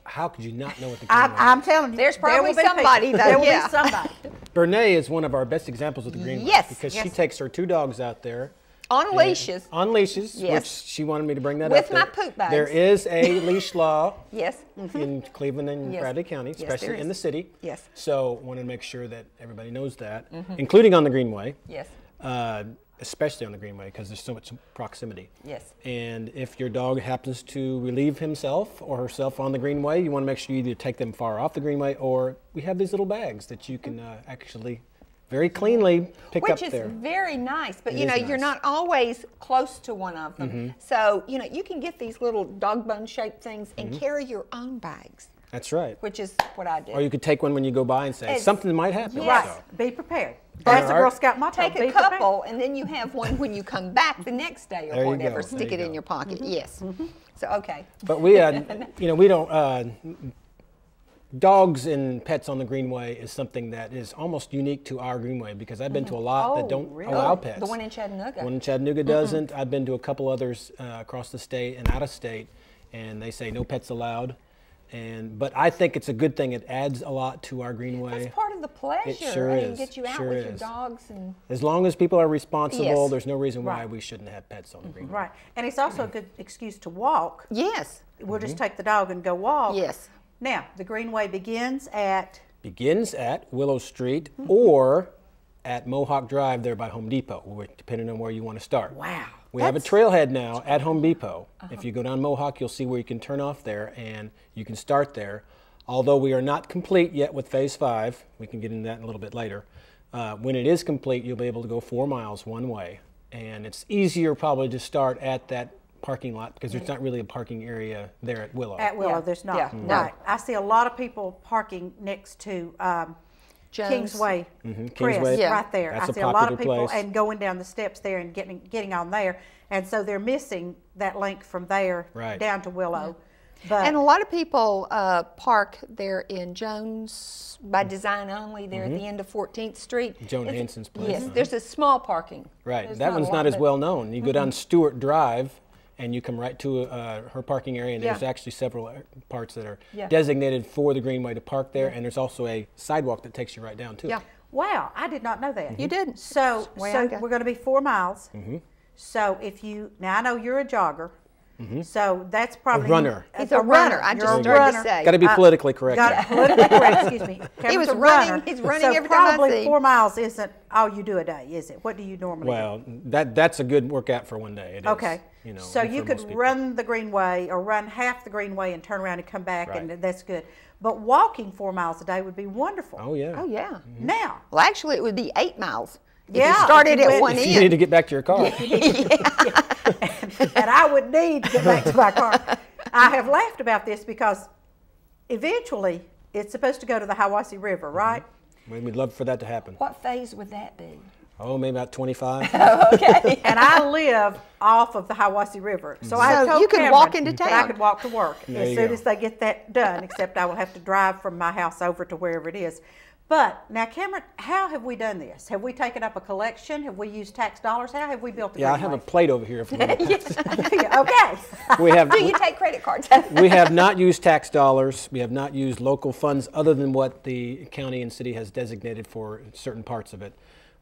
How could you not know what the Greenway is? I'm telling you. There's probably somebody that, there will be somebody. Bernae is one of our best examples of the Greenway. Yes. Because she takes her 2 dogs out there. On leashes. On leashes, Yes. which she wanted me to bring that With up. With my poop bags. There is a leash law Yes. in Cleveland and Yes. Bradley County, Yes, especially there in is. the city. Yes. So wanted to make sure that everybody knows that, including on the Greenway. Yes. Especially on the Greenway because there's so much proximity. Yes. And if your dog happens to relieve himself or herself on the Greenway, you want to make sure you either take them far off the Greenway or we have these little bags that you can actually very cleanly pick up there. Which is very nice, but It you know, is you're nice. not always close to one of them. So, you know, you can get these little dog bone shaped things and carry your own bags. That's right. Which is what I do. Or you could take one when you go by and say, something might happen. Right. So. Be prepared. That's the Girl Scout motto. Take a couple, and then you have one when you come back the next day or There you whatever. go. Stick There it you in go. your pocket. Yes. So, okay. But we, you know, we don't, dogs and pets on the Greenway is something that is almost unique to our Greenway because I've been to a lot that don't allow pets. The one in Chattanooga. The one in Chattanooga doesn't. I've been to a couple others across the state and out of state, and they say no pets allowed. But I think it's a good thing. It adds a lot to our Greenway. That's part of the pleasure. It sure and is. Get you out Sure with your is. dogs and. As long as people are responsible, Yes. there's no reason why we shouldn't have pets on the Greenway. Right. And it's also a good excuse to walk. Yes. We'll just take the dog and go walk. Yes. Now, the Greenway begins at begins at Willow Street or at Mohawk Drive there by Home Depot, depending on where you want to start. Wow. We have a trailhead now at Home Depot. If you go down Mohawk, you'll see where you can turn off there and you can start there. Although we are not complete yet with Phase 5, we can get into that in a little bit later. When it is complete, you'll be able to go 4 miles one way. And it's easier probably to start at that parking lot because there's not really a parking area there at Willow. At Willow, there's not. Yeah. Right. I see a lot of people parking next to Kingsway Press, Kingsway. right there. That's I a see a lot of popular people place. and going down the steps there and getting on there, and so they're missing that link from there down to Willow. But And a lot of people park there in Jones by design only there at the end of 14th Street. Joan Hanson's place. Yes, there's a small parking. Right, There's that one's a not lot, as but- well known. You go down Stewart Drive and you come right to her parking area, and there's actually several parts that are designated for the Greenway to park there, and there's also a sidewalk that takes you right down to it. Yeah. wow, I did not know that. You didn't. So, Way I go. we're going to be 4 miles. So if you now I know you're a jogger. So that's probably runner. He's a runner. I just You're a started to runner. say. Got to be politically correct. Got it politically correct, excuse me. He was Cameron's a running- runner. he's running so every time I probably see. 4 miles isn't all you do a day, is it? What do you normally do? Well, that's a good workout for one day. It is, Okay. you know, so for you most could people. run the Greenway or run half the Greenway and turn around and come back, Right. and that's good. But walking 4 miles a day would be wonderful. Oh yeah. Oh, yeah. Now, Well, actually, it would be 8 miles. If Yeah, you started if you at went- one If you need to end. get back to your car. and I would need to get back to my car. I have laughed about this because eventually it's supposed to go to the Hiwassee River, right? We'd love for that to happen. What phase would that be? Oh, maybe about 25. Okay. And I live off of the Hiwassee River. So I So told you could Cameron walk into that I town. could walk to work There as you soon go. as they get that done, except I will have to drive from my house over to wherever it is. But now, Cameron, how have we done this? Have we taken up a collection? Have we used tax dollars? How have we built the Yeah, I have a plate over here. If you want. Okay. We have. Do you take credit cards? We have not used tax dollars. We have not used local funds other than what the county and city has designated for certain parts of it.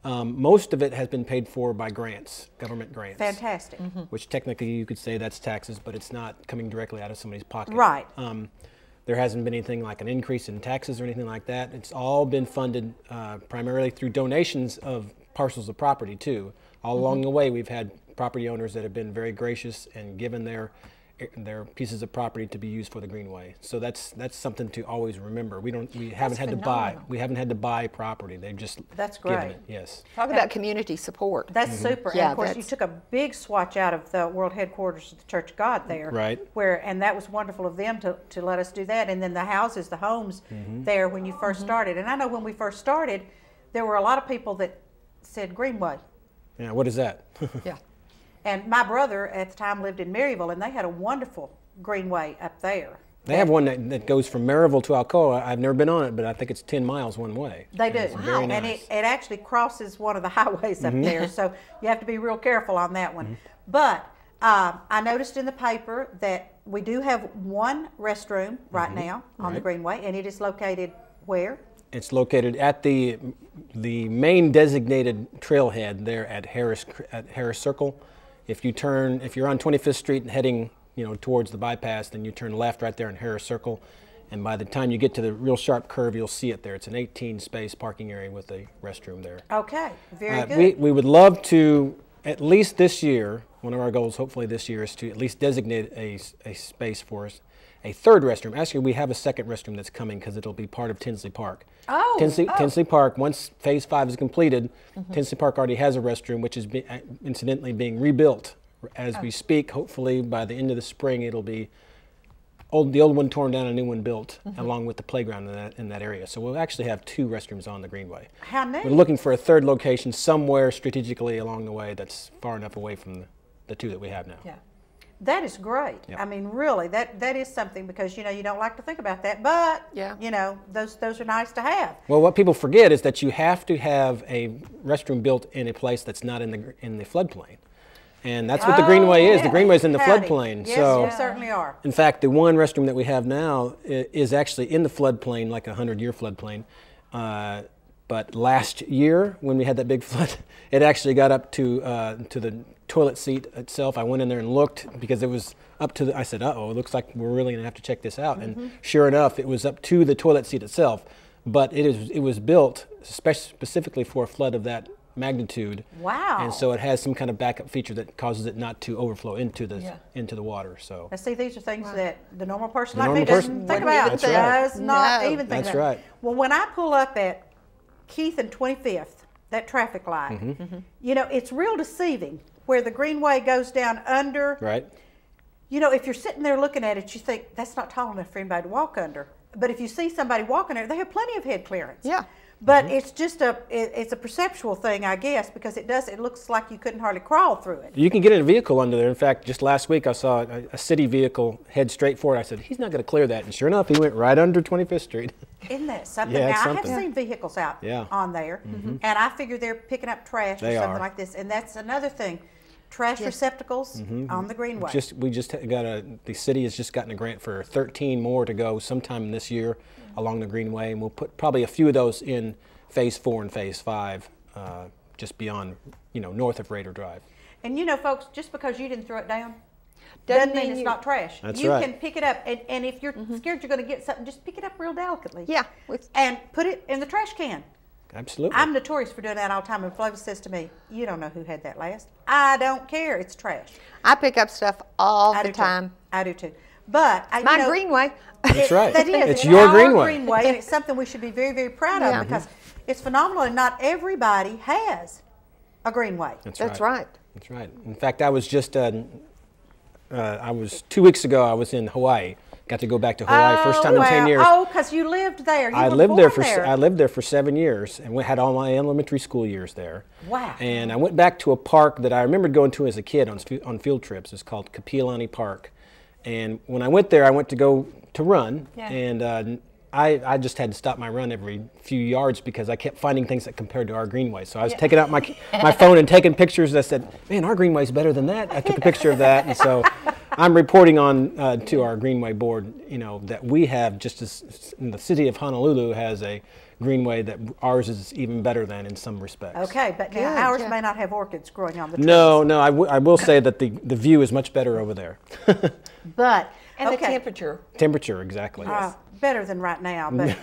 Most of it has been paid for by grants, government grants. Fantastic. Which technically you could say that's taxes, but it's not coming directly out of somebody's pocket. Right. There hasn't been anything like an increase in taxes or anything like that. It's all been funded primarily through donations of parcels of property too. All along the way, we've had property owners that have been very gracious and given their pieces of property to be used for the Greenway. So that's something to always remember. We haven't had to buy. We haven't had to buy property. They've just That's given great. it. Yes. Talk about community support. That's super. Yeah, and of course, you that's- took a big swatch out of the world headquarters of the Church of God there. Right. And that was wonderful of them to let us do that. And then the houses, the homes there when you first started. And I know when we first started, there were a lot of people that said Greenway. Yeah. What is that? Yeah. And my brother at the time lived in Maryville, and they had a wonderful Greenway up there. They have one that goes from Maryville to Alcoa. I've never been on it, but I think it's 10 miles one way. They do. It's very And nice. it actually crosses one of the highways up there, so you have to be real careful on that one. But I noticed in the paper that we do have one restroom right now on the Greenway, and it is located where? It's located at the main designated trailhead there at Harris Circle. If you're on 25th Street heading towards the bypass, then you turn left right there in Harris Circle, and by the time you get to the real sharp curve, you'll see it there. It's an 18-space parking area with a restroom there. Okay, very good. We would love to, at least this year, one of our goals hopefully this year is to at least designate a space for us, a third restroom. Actually, we have a second restroom that's coming because it'll be part of Tinsley Park. Tinsley Park, once Phase 5 is completed, Tinsley Park already has a restroom, which is incidentally being rebuilt as we speak. Hopefully by the end of the spring, it'll be the old one torn down, a new one built, along with the playground in that area. So we'll actually have 2 restrooms on the Greenway. How neat. We're looking for a third location somewhere strategically along the way that's far enough away from the 2 that we have now. Yeah. That is great. Yep. I mean, really, that is something because you don't like to think about that, but those are nice to have. Well, what people forget is that you have to have a restroom built in a place that's not in the floodplain, and that's what the Greenway is. The Greenway is in the floodplain. Yes, so we certainly are. in fact, the one restroom that we have now is actually in the floodplain, like a 100-year floodplain. But last year, when we had that big flood, it actually got up to the toilet seat itself. I went in there and looked because it was up to I said, uh-oh, it looks like we're really going to have to check this out. And sure enough, it was up to the toilet seat itself. but it was built specifically for a flood of that magnitude. Wow. And so it has some kind of backup feature that causes it not to overflow into the water. So now see, these are things that the normal person The like me normal doesn't person think about. That's right. Does not even think That's about. right. Well, when I pull up at Keith and 25th, that traffic light, you know, it's real deceiving where the greenway goes down under. Right. You know, if you're sitting there looking at it, you think that's not tall enough for anybody to walk under. But if you see somebody walking there, they have plenty of head clearance. Yeah. But it's just it's a perceptual thing, I guess, because it looks like you couldn't hardly crawl through it. You can get in a vehicle under there. In fact, just last week I saw a city vehicle head straight for it. I said, he's not going to clear that. And sure enough, he went right under 25th Street. Isn't that something? Yeah, now, it's I something. have seen vehicles out Yeah. on there, and I figure they're picking up trash or They something are. like this. And that's another thing. Trash receptacles on the greenway. We just got the city has just gotten a grant for 13 more to go sometime this year along the greenway, and we'll put probably a few of those in Phase 4 and Phase 5, just beyond, north of Raider Drive. And you know, folks, just because you didn't throw it down doesn't mean it's not trash. That's you right. can pick it up, and if you're scared you're going to get something, just pick it up real delicately. Yeah. And put it in the trash can. Absolutely. I'm notorious for doing that all the time, and Flavia says to me, you don't know who had that last. I don't care. It's trash. I pick up stuff all I the do time. Too. I do too. But My greenway. That's right. That is. It's your our greenway. and it's something we should be very, very proud of because it's phenomenal, and not everybody has a greenway. That's right. That's right. In fact, I was just, 2 weeks ago, I was in Hawaii. Got to go back to Hawaii, first time in 10 years. Oh, because you lived there. You I were lived born there there. I lived there for 7 years, and we had all my elementary school years there. Wow. And I went back to a park that I remembered going to as a kid on field trips. It's called Kapiolani Park. And when I went there, I went to go to run, and I just had to stop my run every few yards because I kept finding things that compared to our greenway. So I was taking out my phone and taking pictures. I said, man, our greenway's better than that. I took a picture of that. And so I'm reporting on to our greenway board, that we have, just as in the city of Honolulu has a greenway, that ours is even better than in some respects. Okay, but now ours may not have orchids growing on the trees. No, I will say that the view is much better over there. But and the temperature. Temperature, exactly. Better than right now, but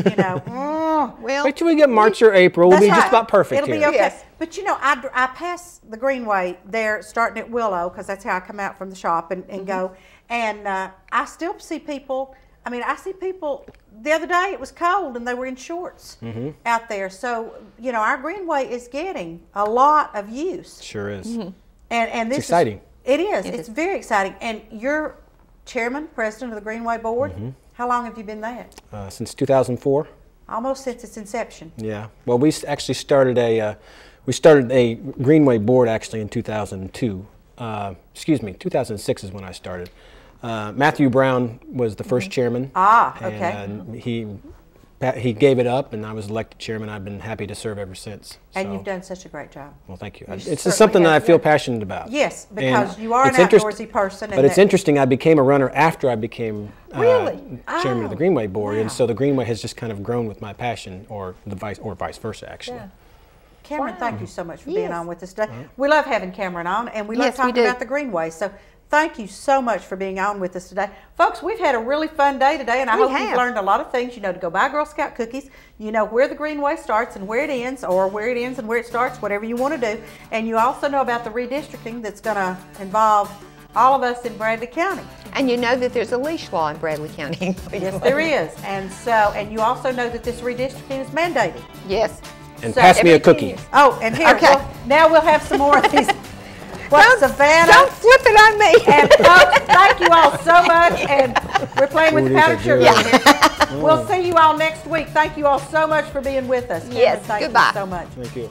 Well, wait till we get March or April. We'll be just about perfect It'll here. be okay. Yes. But I pass the greenway there, starting at Willow, because that's how I come out from the shop and go. And I still see people. I see people. The other day it was cold and they were in shorts out there. So our greenway is getting a lot of use. Sure is. And this it's exciting. It is. It's very exciting. And you're chairman, president of the Greenway Board. How long have you been that? Since 2004. Almost since its inception. Yeah. Well, we actually started a Greenway Board actually in 2002. 2006 is when I started. Matthew Brown was the first chairman. Okay. And he gave it up, and I was elected chairman. I've been happy to serve ever since. And you've done such a great job. Well, thank you. It's just something that I feel passionate about. Yes, because And you are an outdoorsy person. But it's interesting, I became a runner after I became chairman of the Greenway Board, wow. and so the Greenway has just kind of grown with my passion, or vice versa, actually. Yeah. Cameron, thank you so much for being on with us today. We love having Cameron on, and we love talking about the Greenway. So thank you so much for being on with us today. Folks, we've had a really fun day today, and I hope you've learned a lot of things. To go buy Girl Scout cookies. You know where the Greenway starts and where it ends, or where it ends and where it starts, whatever you want to do. And you also know about the redistricting that's going to involve all of us in Bradley County. And you know that there's a leash law in Bradley County. Yes, there is. And you also know that this redistricting is mandated. Yes. And pass me a cookie. Oh, and here, now we'll have some more of these. Savannah. Don't flip it on me. And folks, thank you all so much. And we're playing with powdered sugar here. We'll see you all next week. Thank you all so much for being with us. Yes, Thank goodbye. you so much. Thank you.